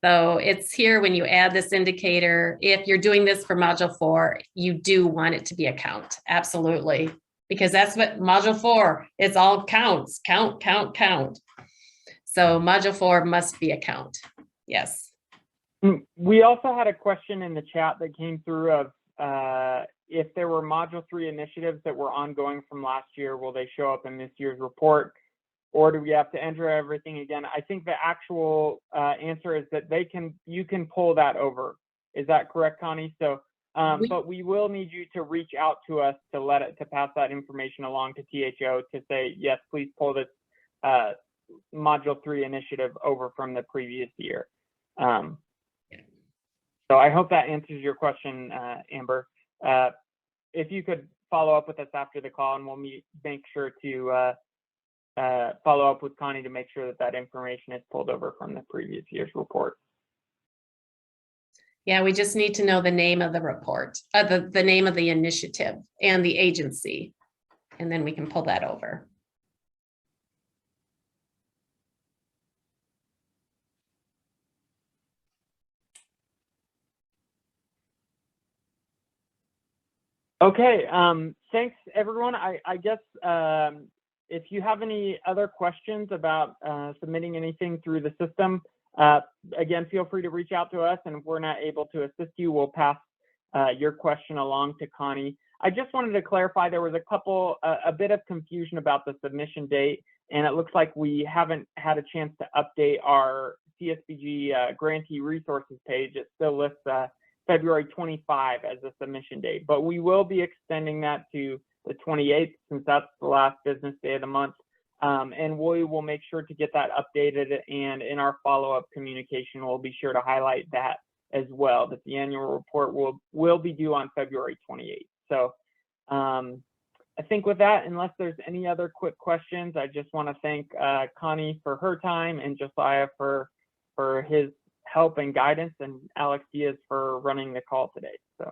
Speaker 3: So it's here when you add this indicator. If you're doing this for module 4, you do want it to be a count. Absolutely. Because that's what module 4, it's all counts, count, count, count. So module 4 must be a count. Yes.
Speaker 1: We also had a question in the chat that came through of if there were module 3 initiatives that were ongoing from last year, will they show up in this year's report, or do we have to enter everything again? I think the actual answer is that you can pull that over. Is that correct, Connie? So, but we will need you to reach out to us to pass that information along to THO to say, yes, please pull this module 3 initiative over from the previous year. So I hope that answers your question, Amber. If you could follow up with us after the call, and we'll make sure to follow up with Connie to make sure that information is pulled over from the previous year's report.
Speaker 3: Yeah, we just need to know the name of the report, the name of the initiative and the agency, and then we can pull that over.
Speaker 1: Okay, thanks everyone. I guess if you have any other questions about submitting anything through the system, Again, feel free to reach out to us, and if we're not able to assist you, we'll pass your question along to Connie. I just wanted to clarify, there was a bit of confusion about the submission date, and it looks like we haven't had a chance to update our CSBG grantee resources page. It still lists February 25 as the submission date, but we will be extending that to the 28th since that's the last business day of the month. And we will make sure to get that updated, and in our follow-up communication, we'll be sure to highlight that as well, that the annual report will be due on February 28th. So I think with that, unless there's any other quick questions, I just want to thank Connie for her time, and Josiah for his help and guidance, and Alex Diaz for running the call today. So